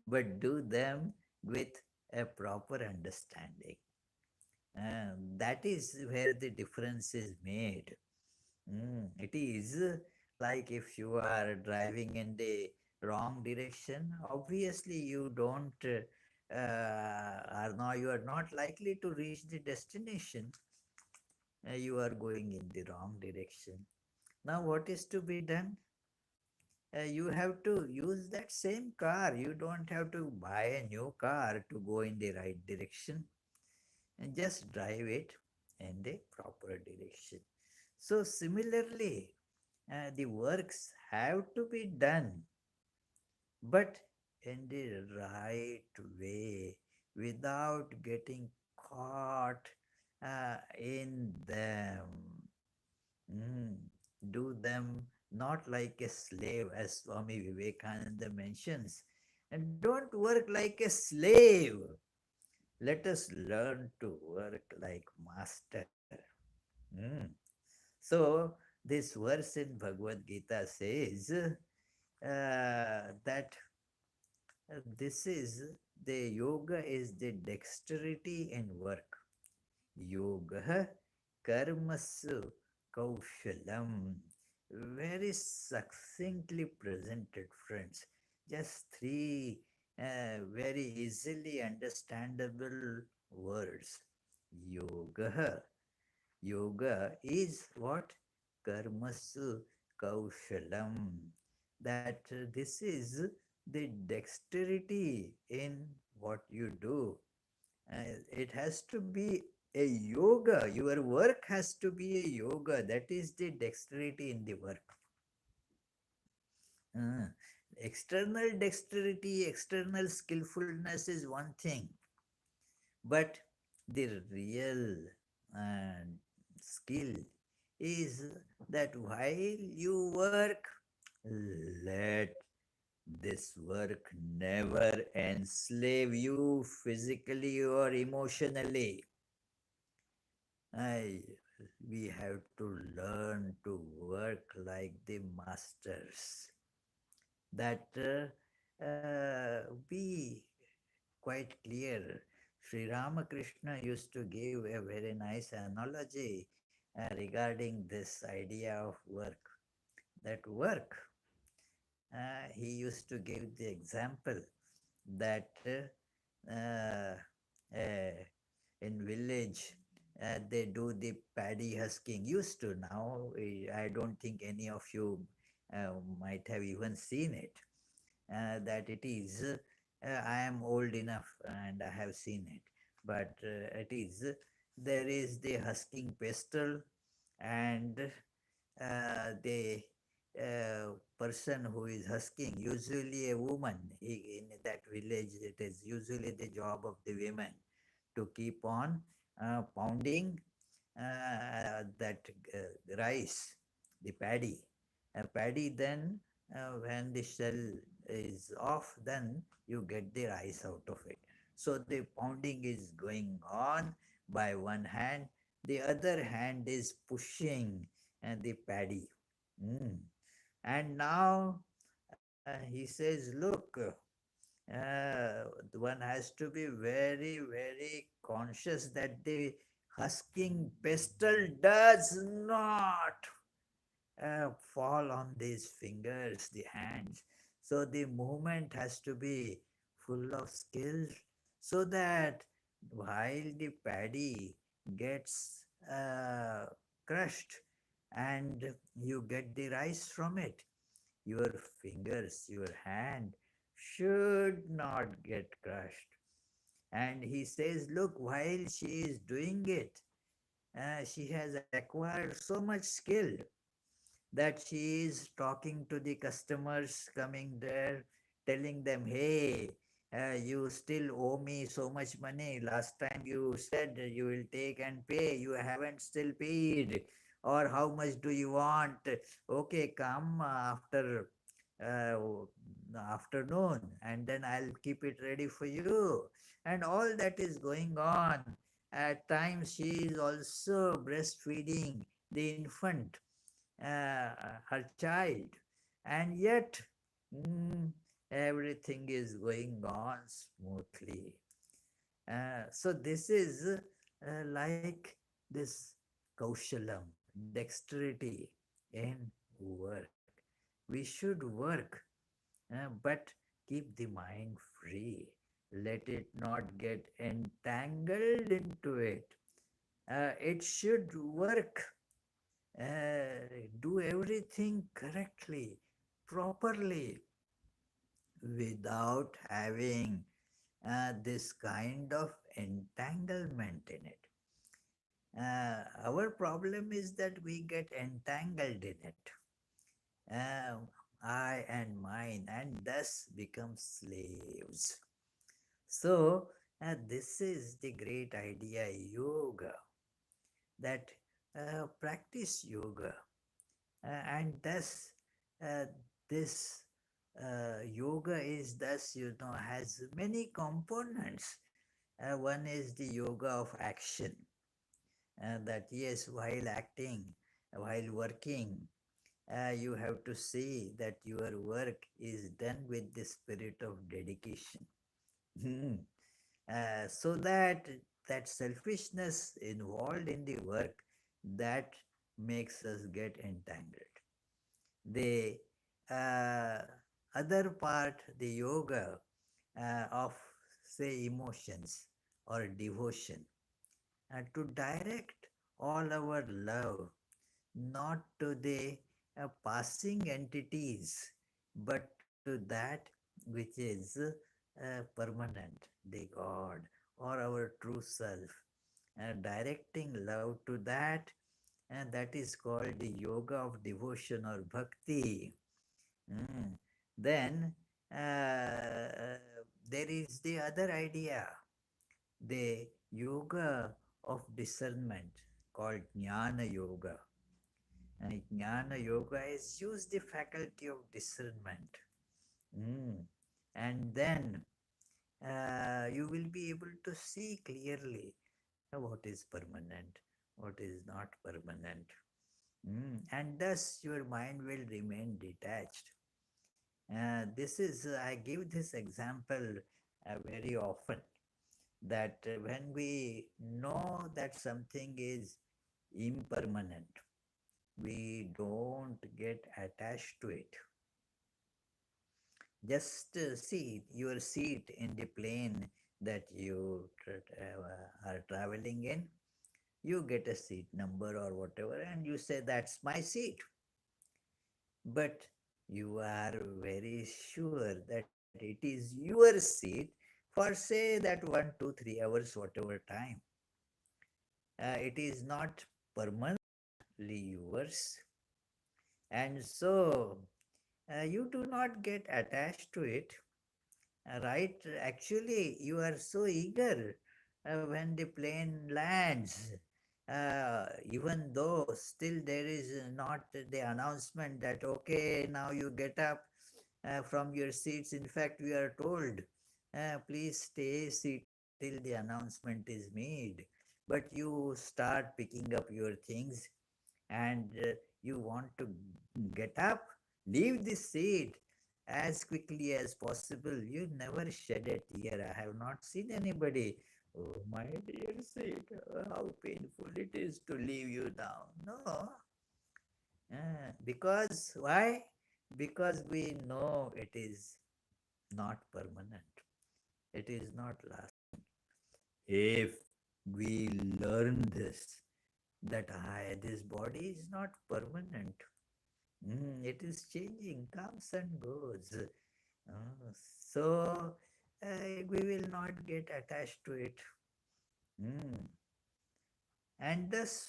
but do them with a proper understanding. That is where the difference is made. It is like if you are driving in the wrong direction, obviously you don't are not you are not likely to reach the destination. You are going in the wrong direction. Now, what is to be done? You have to use that same car. You don't have to buy a new car to go in the right direction, and just drive it in the proper direction. So, similarly, the works have to be done, but in the right way without getting caught in them. Mm. Do them not like a slave, as Swami Vivekananda mentions. And don't work like a slave. Let us learn to work like master. Hmm. So, this verse in Bhagavad Gita says that this is the yoga is the dexterity in work. Yoga karmasu kaushalam. Very succinctly presented, friends. Just three very easily understandable words. Yoga. Yoga is what? Karmasu kaushalam. That this is the dexterity in what you do. It has to be a yoga. Your work has to be a yoga. That is the dexterity in the work. Uh, External dexterity, external skillfulness is one thing, but the real uh, skill is that while you work, let this work never enslave you physically or emotionally. I, we have to learn to work like the masters. That be quite clear. Sri Ramakrishna used to give a very nice analogy regarding this idea of work. That work, he used to give the example that in village they do the paddy husking. Used to, now I don't think any of you might have even seen it. That it is I am old enough and I have seen it, but it is there is the husking pestle, and the person who is husking, usually a woman. In that village, it is usually the job of the women to keep on pounding that rice, the paddy. Paddy, then when the shell is off, then you get the rice out of it. So the pounding is going on by one hand, the other hand is pushing the paddy. Mm. And now he says, look, one has to be very, very conscious that the husking pestle does not fall on these fingers, the hands. So the movement has to be full of skill so that while the paddy gets crushed and you get the rice from it, your fingers, your hand should not get crushed. And he says, look, while she is doing it, she has acquired so much skill that she is talking to the customers coming there, telling them, hey, you still owe me so much money. Last time you said you will take and pay, you haven't still paid. Or how much do you want? Okay, come uh, afternoon, and then I'll keep it ready for you. And all that is going on. At times, she is also breastfeeding the infant, her child, and yet everything is going on smoothly. So this is like this kaushalam, dexterity in work. We should work, but keep the mind free. Let it not get entangled into it. It should work, do everything correctly, properly, without having this kind of entanglement in it. Our problem is that we get entangled in it. Uh, I and mine, and thus become slaves. So, this is the great idea yoga, that practice yoga and thus uh, this yoga is thus, has many components. One is the yoga of action, that yes, while acting, while working, you have to see that your work is done with the spirit of dedication. Hmm. So that selfishness involved in the work, that makes us get entangled. The uh, other part, the yoga of, say, emotions or devotion, to direct all our love not to the passing entities, but to that which is permanent, the God or our true self, directing love to that, and that is called the yoga of devotion or bhakti. Mm. Then there is the other idea, the yoga of discernment called jnana yoga. And jnana yoga is use the faculty of discernment. Mm. And then you will be able to see clearly what is permanent, what is not permanent. And thus your mind will remain detached. This is, I give this example very often, that when we know that something is impermanent, we don't get attached to it. Just see your seat in the plane that you are traveling in. You get a seat number or whatever, and you say, "That's my seat." But you are very sure that it is your seat for, say, that 1, 2, 3 hours, whatever time. It is not permanently yours. And so you do not get attached to it. Right? Actually, you are so eager when the plane lands, even though still there is not the announcement that, okay, now you get up from your seats. In fact, we are told, please stay seated till the announcement is made. But you start picking up your things, and you want to get up, leave the seat as quickly as possible. You never shed a tear. I have not seen anybody. Oh, my dear seat, how painful it is to leave you now. No. Because why? Because we know it is not permanent. It is not lasting. If we learn this, that this body is not permanent. It is changing, comes and goes. So we will not get attached to it. Mm. And thus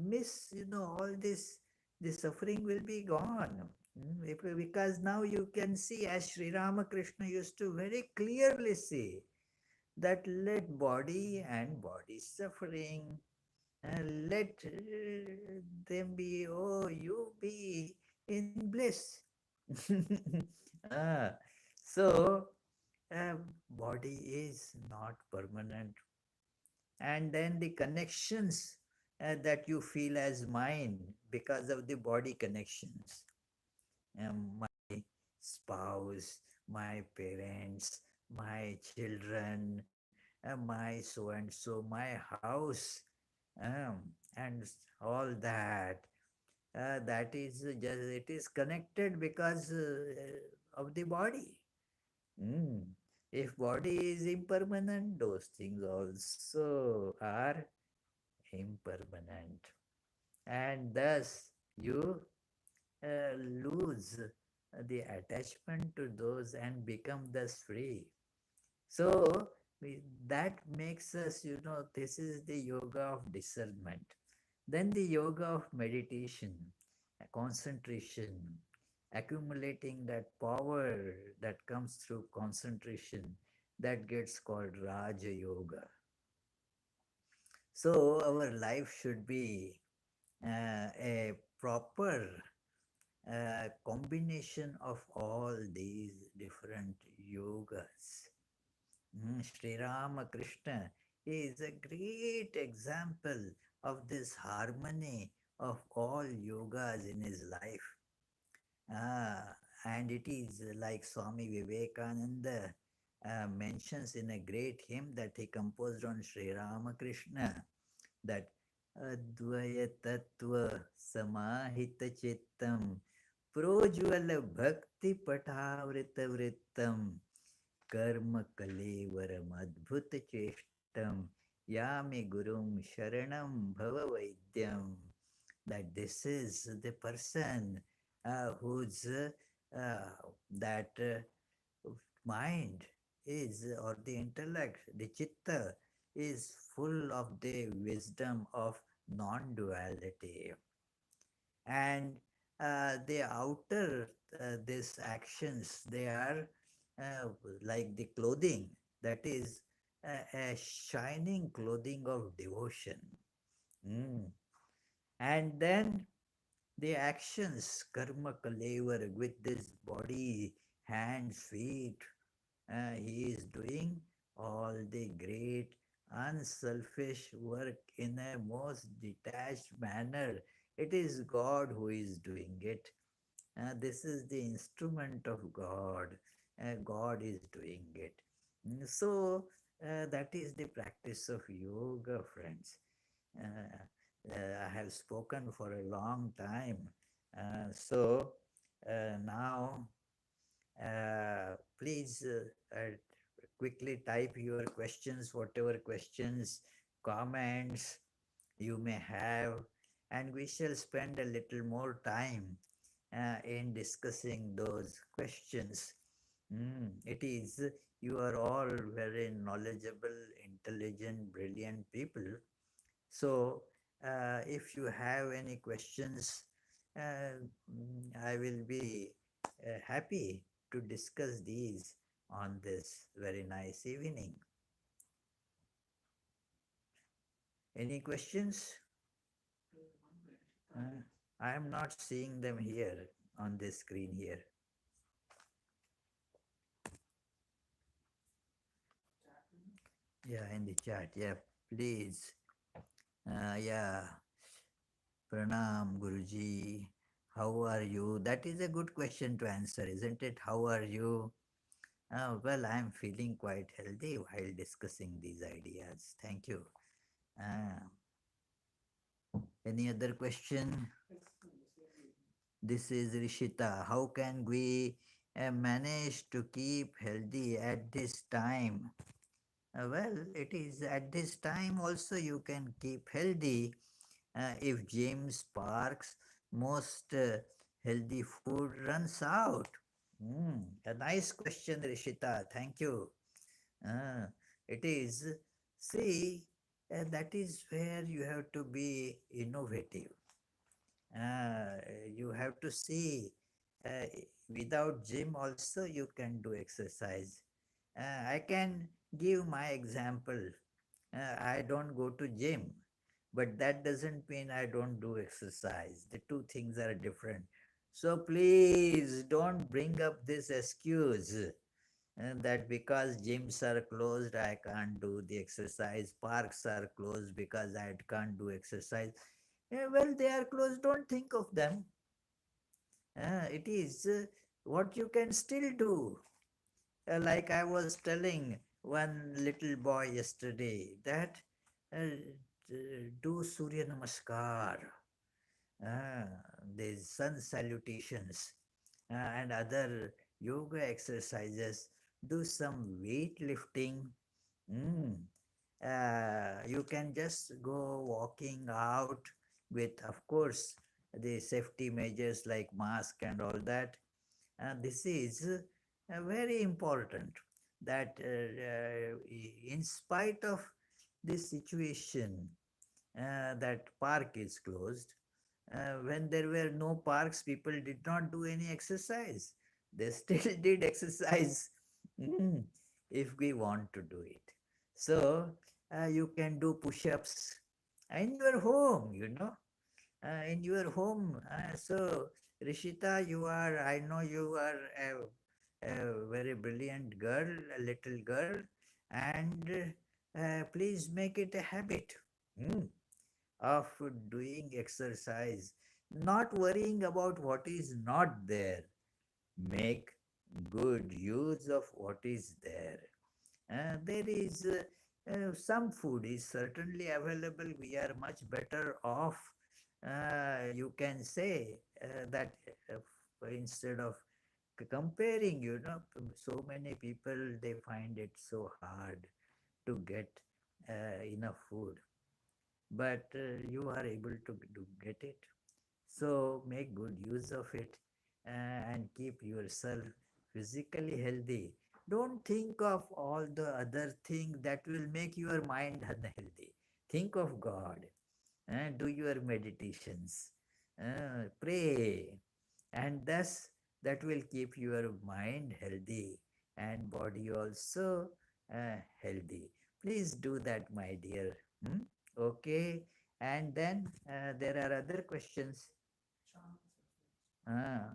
miss, all this, the suffering will be gone. Because now you can see, as Sri Ramakrishna used to very clearly see, that let body and body suffering, let them be, oh, you be in bliss. Ah, so, body is not permanent. And then the connections that you feel as mine because of the body connections. My spouse, my parents, my children, my so and so, my house, and all that. That is just, it is connected because of the body. Mm. If body is impermanent, those things also are impermanent. And thus you lose the attachment to those and become thus free. So that makes us, this is the yoga of discernment. Then the yoga of meditation, concentration, accumulating that power that comes through concentration, that gets called Raja Yoga. So our life should be a proper combination combination of all these different yogas. Sri Ramakrishna is a great example of this harmony of all yogas in his life. And it is like Swami Vivekananda mentions in a great hymn that he composed on Sri Ramakrishna, that Advaya Tattva Samahita Chittam Projwala Bhakti Patavrita Vrittam Karma Kalevaram Adbhuta Cheshtam Yami Gurum Sharanam Bhava Vaidyam. That this is the person whose that mind is, or the intellect, the chitta, is full of the wisdom of non-duality. And the outer these actions, they are uh, like the clothing, that is a shining clothing of devotion. Mm. And then the actions, karma kalevar, with this body, hands, feet, he is doing all the great unselfish work in a most detached manner. It is God who is doing it. This is the instrument of God. God is doing it. So that is the practice of yoga, friends. I have spoken for a long time. So now, please quickly type your questions, whatever questions, comments you may have, and we shall spend a little more time in discussing those questions. It is, you are all very knowledgeable, intelligent, brilliant people. So, if you have any questions, I will be happy to discuss these on this very nice evening. Any questions? I am not seeing them here on this screen here. Yeah, in the chat. Yeah, please. Yeah, Pranam Guruji. How are you? That is a good question to answer, isn't it? How are you? Well, I am feeling quite healthy while discussing these ideas. Thank you. Uh, any other question? This is Rishita. How can we manage to keep healthy at this time? Well, it is at this time also you can keep healthy if James Parks most healthy food runs out. A nice question, Rishita. Thank you. Uh, it is, see, that is where you have to be innovative. Uh, you have to see, uh, without gym also you can do exercise. I can give my example. I don't go to gym, but that doesn't mean I don't do exercise. The two things are different. So please don't bring up this excuse that because gyms are closed, I can't do the exercise. Parks are closed because I can't do exercise. Well, they are closed. Don't think of them. It is what you can still do. Like I was telling one little boy yesterday that do Surya Namaskar, uh, the sun salutations, and other yoga exercises. Do some weightlifting. Mm. You can just go walking out with, of course, the safety measures like mask and all that. This is very important that in spite of this situation, that park is closed. When there were no parks, people did not do any exercise. They still did exercise mm, if we want to do it. So you can do push-ups in your home, in your home. So Rishita, I know you are a very brilliant girl, a little girl, and please make it a habit mm, of doing exercise, not worrying about what is not there. Make good use of what is there. There is some food is certainly available. We are much better off. You can say that instead of comparing, so many people they find it so hard to get enough food, but you are able to get it. So make good use of it and keep yourself physically healthy. Don't think of all the other things that will make your mind unhealthy. Think of God. Do your meditations. Pray. And thus that will keep your mind healthy and body also healthy. Please do that, my dear. Hmm? Okay. And then there are other questions. Ah,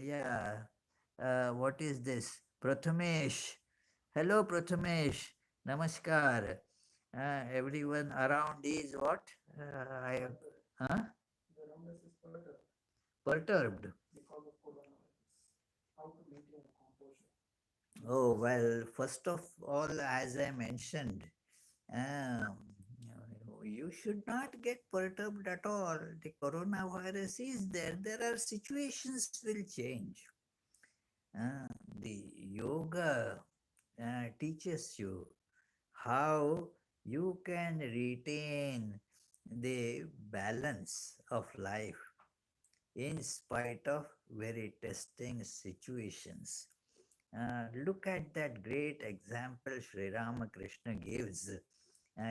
yeah. What is this? Prathamesh. Hello, Prathamesh. Namaskar. Everyone around is what? I huh? Perturbed. Oh, well, first of all, as I mentioned, um, you should not get perturbed at all. The coronavirus is there. There are situations will change. The yoga teaches you how you can retain the balance of life in spite of very testing situations. Look at that great example Sri Ramakrishna gives.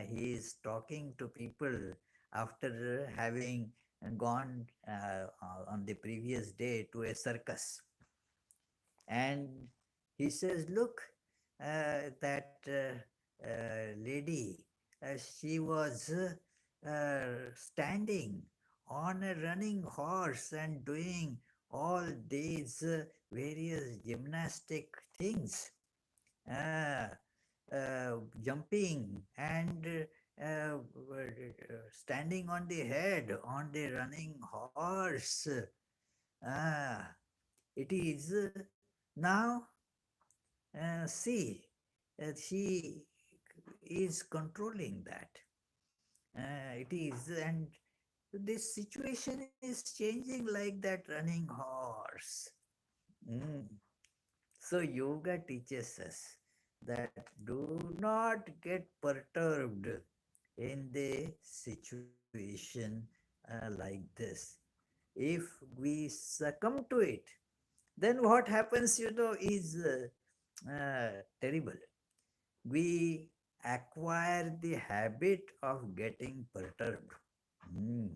He is talking to people after having gone on the previous day to a circus, and he says, look, that lady, she was standing on a running horse and doing all these various gymnastic things, uh, jumping and standing on the head on the running horse. Ah, it is now, see, she is controlling that. It is, and this situation is changing like that running horse. Mm. So, yoga teaches us that do not get perturbed in the situation like this. If we succumb to it, then what happens, is terrible. We acquire the habit of getting perturbed. Hmm.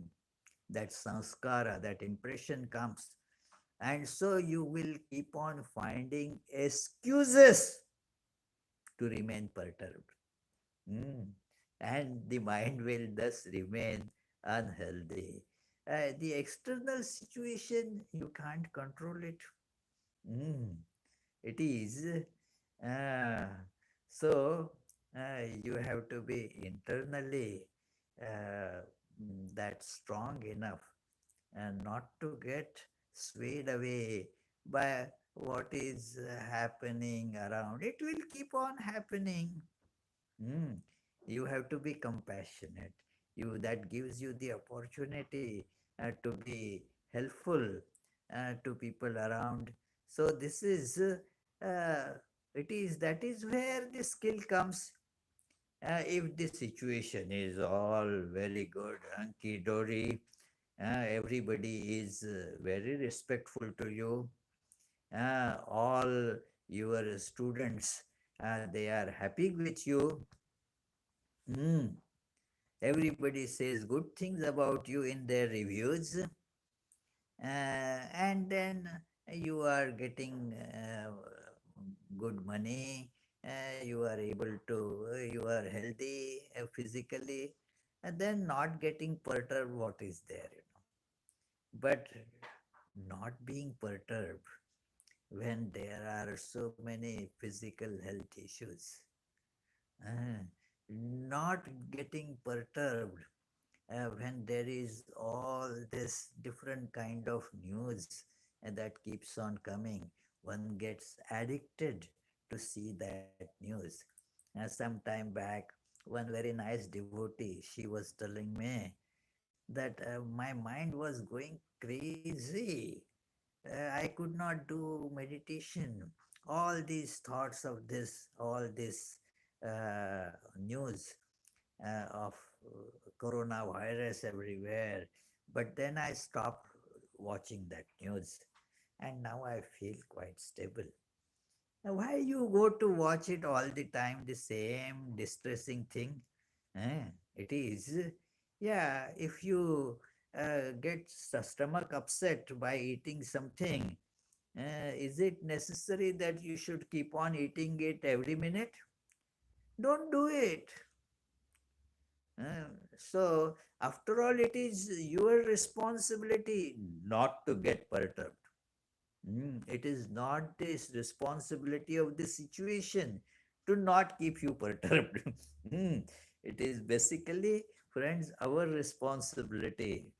That sanskara, that impression comes. And so you will keep on finding excuses to remain perturbed. Hmm. And the mind will thus remain unhealthy. The external situation, you can't control it. Hmm. It is. Uh, so you have to be internally that strong enough and not to get swayed away by what is happening around. It will keep on happening. Mm. You have to be compassionate. That gives you the opportunity to be helpful to people around. So this is it is that is where the skill comes. If the situation is all very good, hunky dory, everybody is very respectful to you. All your students they are happy with you. Mm. Everybody says good things about you in their reviews, and then you are getting good money, you are able to, you are healthy physically. and then not getting perturbed what is there. But not being perturbed when there are so many physical health issues, uh, not getting perturbed when there is all this different kind of news that keeps on coming. One gets addicted to see that news. Some time back, one very nice devotee, she was telling me that my mind was going crazy. I could not do meditation. All these thoughts of this, all this news of coronavirus everywhere. But then I stopped watching that news, and now I feel quite stable. Now, why you go to watch it all the time, the same distressing thing? It is. Yeah, if you get stomach upset by eating something, is it necessary that you should keep on eating it every minute? Don't do it. So, after all, it is your responsibility not to get perturbed. It is not this responsibility of the situation to not keep you perturbed. It is basically, friends, our responsibility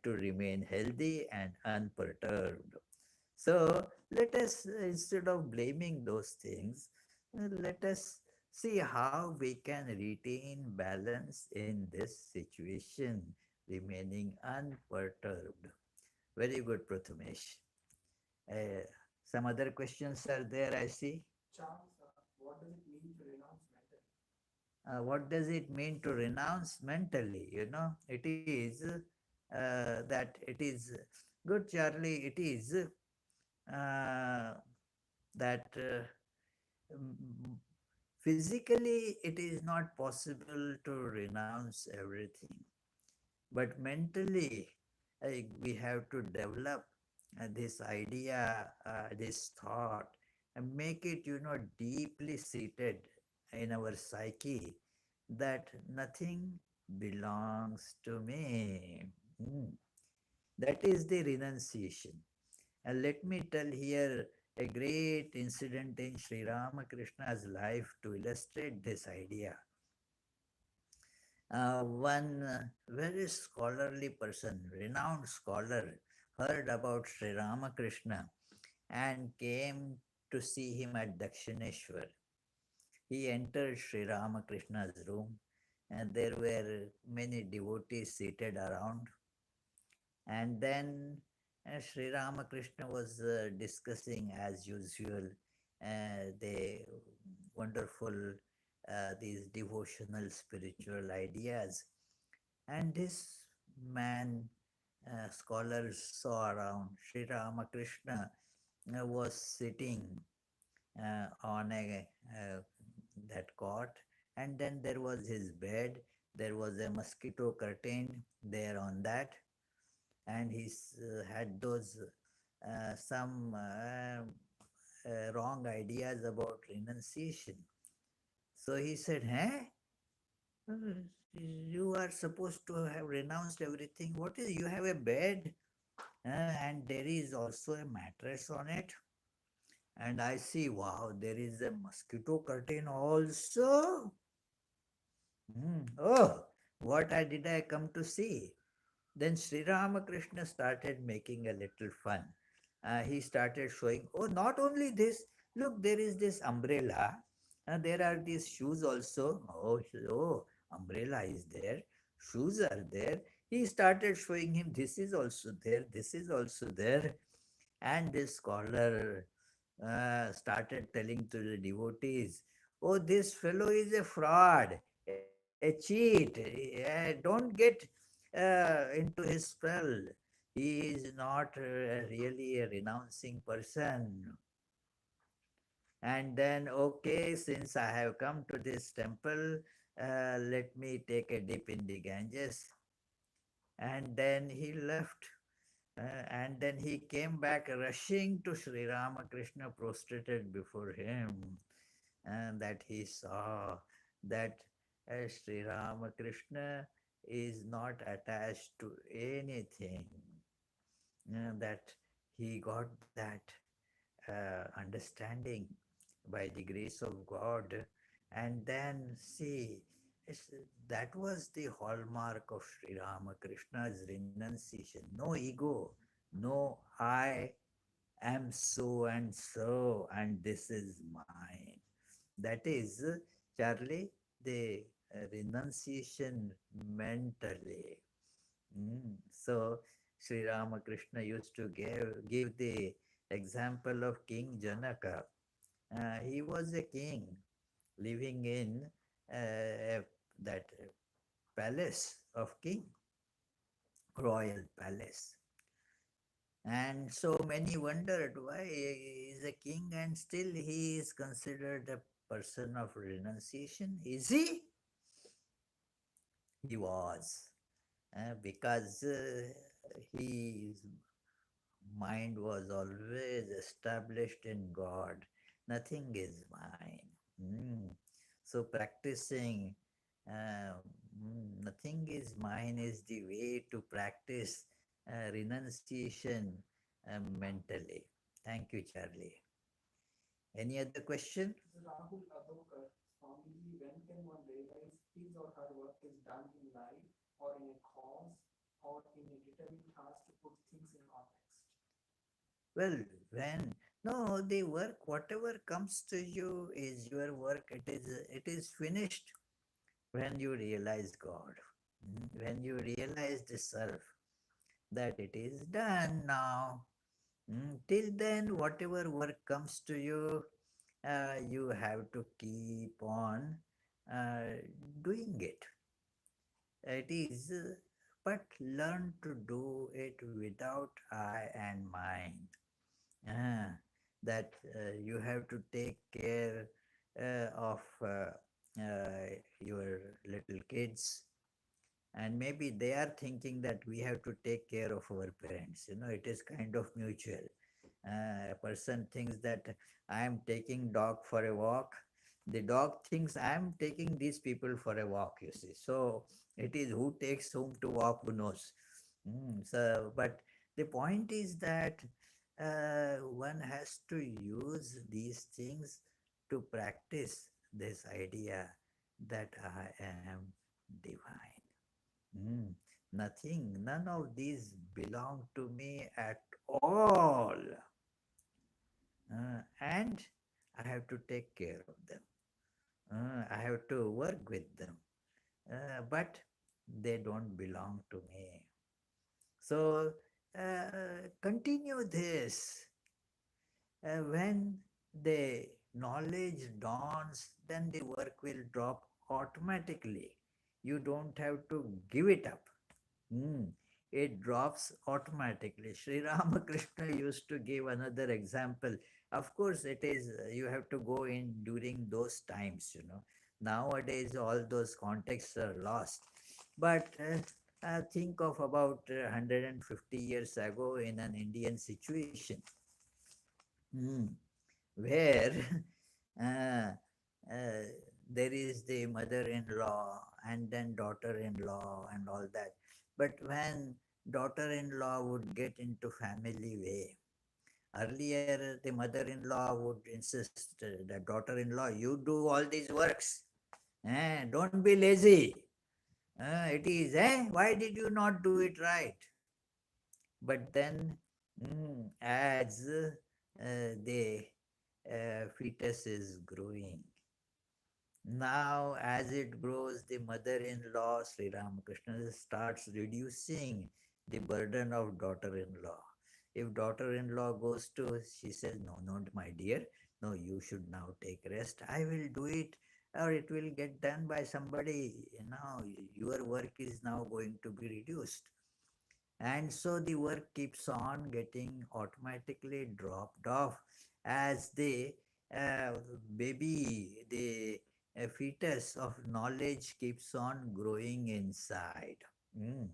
to remain healthy and unperturbed. So let us, instead of blaming those things, let us see how we can retain balance in this situation, remaining unperturbed. Very good, Prathamesh. Uh, some other questions are there, I see. Charles, what does it mean to renounce mentally? What does it mean to renounce mentally? It is that it is good, Charlie. It is that mm, physically it is not possible to renounce everything, but mentally we have to develop this idea, this thought, and make it, deeply seated in our psyche that nothing belongs to me. Hmm. That is the renunciation. And let me tell here a great incident in Sri Ramakrishna's life to illustrate this idea. One very scholarly person, renowned scholar, heard about Sri Ramakrishna and came to see him at Dakshineshwar. He entered Sri Ramakrishna's room, and there were many devotees seated around. And then Sri Ramakrishna was discussing, as usual, the wonderful, these devotional spiritual ideas. And this man, scholars saw around, Sri Ramakrishna was sitting on that cot, and then there was his bed. There was a mosquito curtain there on that, and he had those some wrong ideas about renunciation. So he said, "Hey, you are supposed to have renounced everything. What is? You have a bed, and there is also a mattress on it. And I see, wow, there is a mosquito curtain also. Oh, what did I come to see?" Then Sri Ramakrishna started making a little fun. He started showing, oh, not only this, look, there is this umbrella. There are these shoes also. Oh, umbrella is there. Shoes are there. He started showing him, this is also there. This is also there. And this scholar started telling to the devotees, oh, this fellow is a fraud, a cheat. Don't get into his spell. He is not really a renouncing person. And then, okay, since I have come to this temple, let me take a dip in the Ganges. And then he left. And then he came back rushing to Sri Ramakrishna, prostrated before him, and that he saw that Sri Ramakrishna is not attached to anything, that he got that understanding by the grace of God. And then see, it's, that was the hallmark of Sri Ramakrishna's renunciation. No ego, no I am so and this is mine. That is, Charlie, the renunciation mentally. So Sri Ramakrishna used to give the example of King Janaka. He was a king living in that palace of king, royal palace. And so many wondered why he is a king and still he is considered a person of renunciation. Is he? He was. Because his mind was always established in God. Nothing is mine. Mm. So practicing nothing is mine is the way to practice renunciation mentally. Thank you, Charlie. Any other question? Rahul Adokar, Swamiji, when can one realize his or her work is done in life or in a cause or in a determined task to put things in context? Well, when no, the work, whatever comes to you is your work. It is finished when you realize God, when you realize the self, that it is done now. Till then, whatever work comes to you, you have to keep on uh, doing it. It is, but learn to do it without I and mine. Ah, that you have to take care of your little kids, and maybe they are thinking that we have to take care of our parents. It is kind of mutual. A person thinks that I am taking dog for a walk. The dog thinks I am taking these people for a walk, you see. So it is who takes whom to walk, who knows. But the point is that one has to use these things to practice this idea that I am divine. Mm, Nothing, none of these belong to me at all. And I have to take care of them. I have to work with them. But they don't belong to me. So continue this. When the knowledge dawns, then the work will drop automatically. You don't have to give it up. Mm, it drops automatically. Sri Ramakrishna used to give another example. Of course, it is, you have to go in during those times. Nowadays, all those contexts are lost. But think of about 150 years ago in an Indian situation, mm, where uh, uh, there is the mother-in-law and then daughter-in-law and all that. But when daughter-in-law would get into family way, earlier the mother-in-law would insist that daughter-in-law, you do all these works. Don't be lazy. It is, why did you not do it right? But then, as the fetus is growing, now, as it grows, the mother-in-law, Sri Ramakrishna, starts reducing the burden of daughter-in-law. If daughter-in-law goes to, she says, no, no, my dear, no, you should now take rest. I will do it, or it will get done by somebody. Your work is now going to be reduced. And so the work keeps on getting automatically dropped off as the uh, baby, the fetus of knowledge keeps on growing inside. Mm.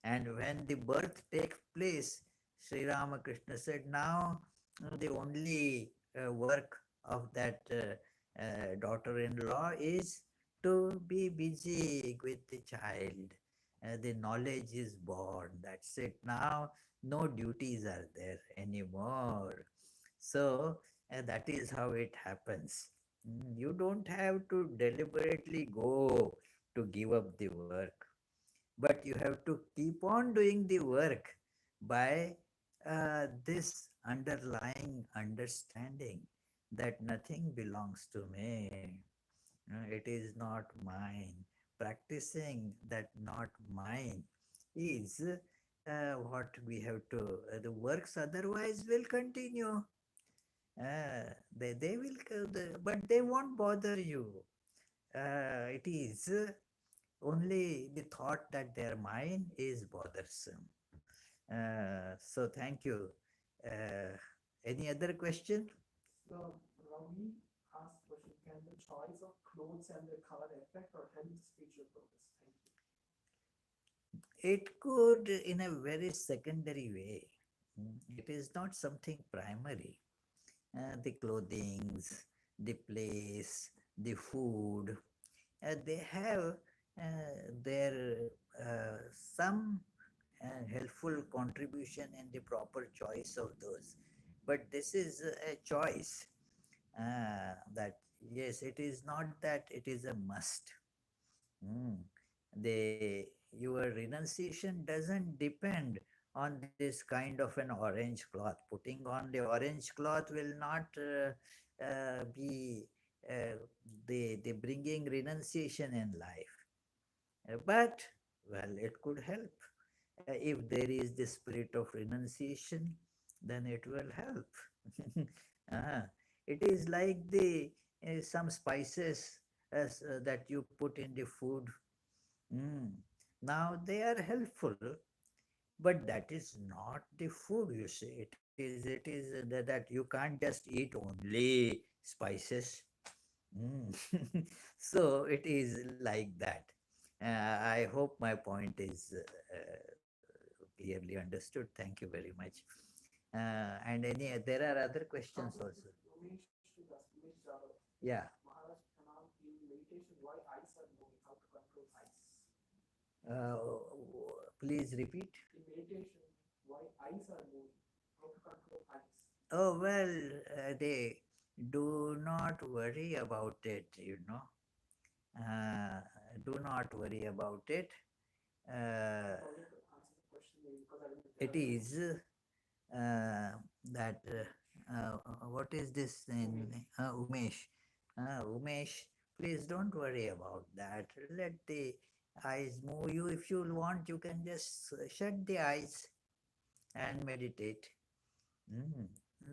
And when the birth takes place, Sri Ramakrishna said, now the only work of that daughter in law is to be busy with the child. The knowledge is born. That's it. Now, no duties are there anymore. So, that is how it happens. You don't have to deliberately go to give up the work, but you have to keep on doing the work by this underlying understanding that nothing belongs to me. It is not mine. Practicing that not mine is what we have to, the works otherwise will continue. They will, but they won't bother you. It is only the thought that they're mine is bothersome. So thank you. Uh, any other question? So Ravi asked question, can the choice of clothes and their color affect or help spiritual progress? Thank you. It could in a very secondary way. It is not something primary. The clothings, the place, the food, they have their some helpful contribution in the proper choice of those. But this is a choice that yes, it is not that it is a must. Mm. Your renunciation doesn't depend on this kind of an orange cloth. Putting on the orange cloth will not be the bringing renunciation in life. But well, it could help. If there is the spirit of renunciation, then it will help. Ah, it is like the some spices that you put in the food. Mm. Now they are helpful, but that is not the food. You see, it is that you can't just eat only spices. Mm. So it is like that. I hope my point is clearly understood. Thank you very much. And there are other questions also. Umesh with us, Umesh Jadhav. Yeah. Maharaj Pranam, in meditation, why eyes are moving, how to control eyes. Uh, Please repeat. In meditation, why eyes are moving, how to control eyes. Oh, well, they do not worry about it, you know. Uh, do not worry about it. Uh, Probably to answer the question maybe because I don't know if there it are more. is that, what is this Umesh. in Umesh? Umesh, please don't worry about that. Let the eyes move you. If you want, you can just shut the eyes and meditate. Mm.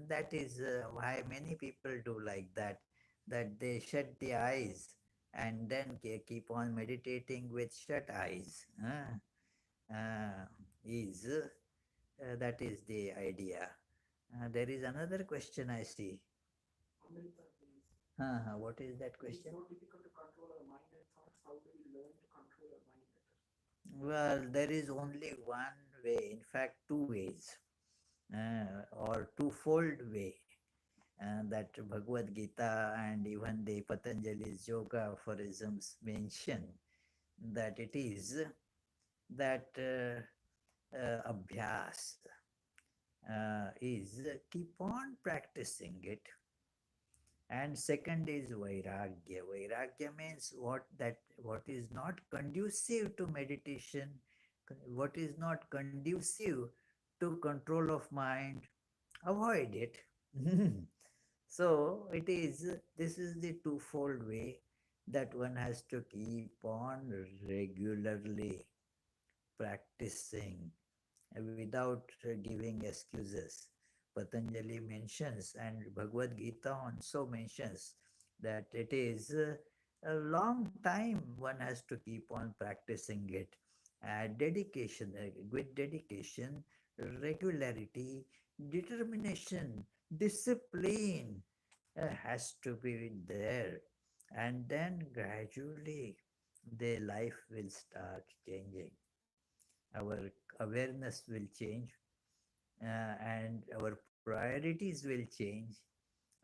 That is why many people do like that, that they shut the eyes and then keep on meditating with shut eyes. Is That is the idea. There is another question I see. Amrita, please. What is that It is question? so difficult to control our mind and thoughts. How do we learn to control our mind better? Well, there is only one way, in fact, two ways, or twofold way. That Bhagavad Gita and even the Patanjali's yoga aphorisms mention that it is that abhyas is keep on practicing it, and second is vairagya. Vairagya means what is not conducive to meditation, what is not conducive to control of mind, avoid it. So it is, this is the twofold way that one has to keep on regularly practicing without giving excuses. Patanjali mentions and Bhagavad Gita also mentions that it is a long time one has to keep on practicing it. Dedication, with dedication, regularity, determination, discipline has to be there. And then gradually the life will start changing. Our awareness will change, and our priorities will change,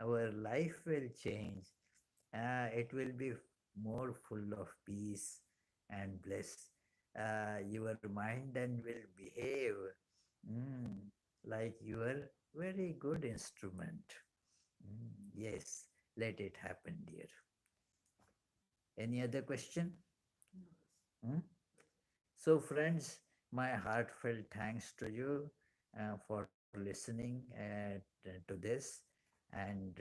our life will change. It will be more full of peace and bliss. your mind and will behave mm, like your very good instrument. Yes, let it happen, dear. Any other question? Hmm? So, friends, my heartfelt thanks to you for listening to this and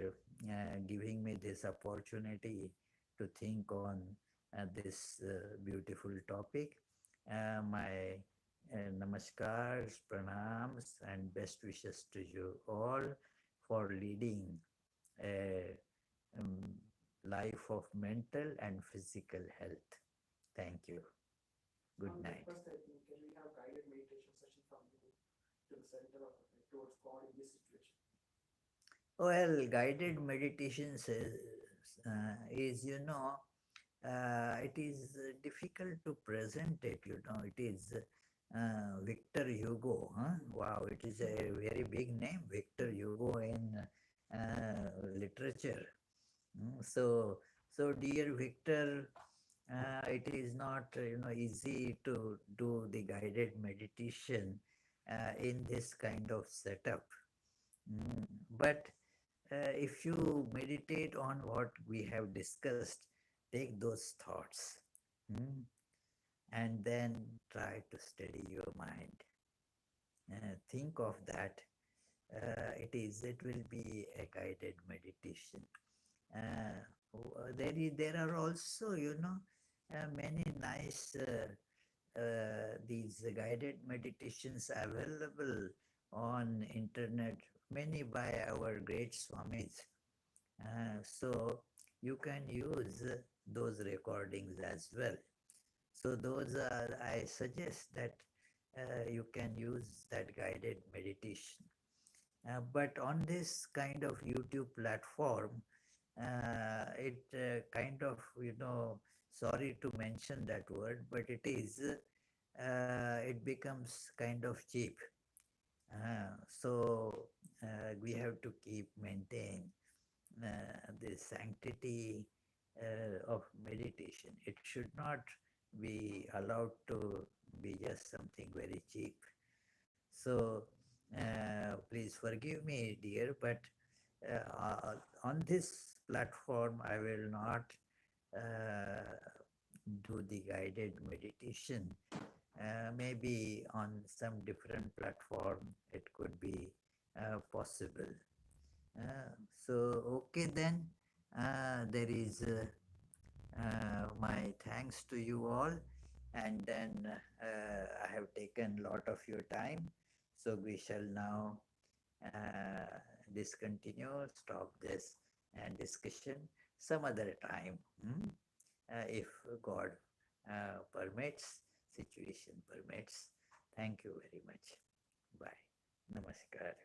giving me this opportunity to think on this beautiful topic. My namaskars, pranams, and best wishes to you all for leading a um, life of mental and physical health. Thank you. Good On night. request, I think, can we have guided meditation session from you to the center of towards God in this situation? Well, guided meditations is, it is difficult to present it, it is Victor Hugo. Huh? Wow, it is a very big name, Victor Hugo in literature. So, dear Victor, it is not, easy to do the guided meditation in this kind of setup. But if you meditate on what we have discussed, take those thoughts and then try to steady your mind. Think of that. It will be a guided meditation. There are also, many nice these guided meditations available on internet, many by our great swamis. So you can use those recordings as well. So those are, I suggest that you can use that guided meditation. But on this kind of YouTube platform, it kind of, sorry to mention that word, but it becomes kind of cheap. So we have to keep maintain the sanctity of meditation. It should not be allowed to be just something very cheap. So please forgive me, dear, but on this platform, I will not uh, do the guided meditation. Maybe on some different platform, it could be possible. So, okay, then there is my thanks to you all. And then I have taken a lot of your time. So, we shall now discontinue, stop this and discussion some other time, if God permits, situation permits. Thank you very much. Bye. Namaskar.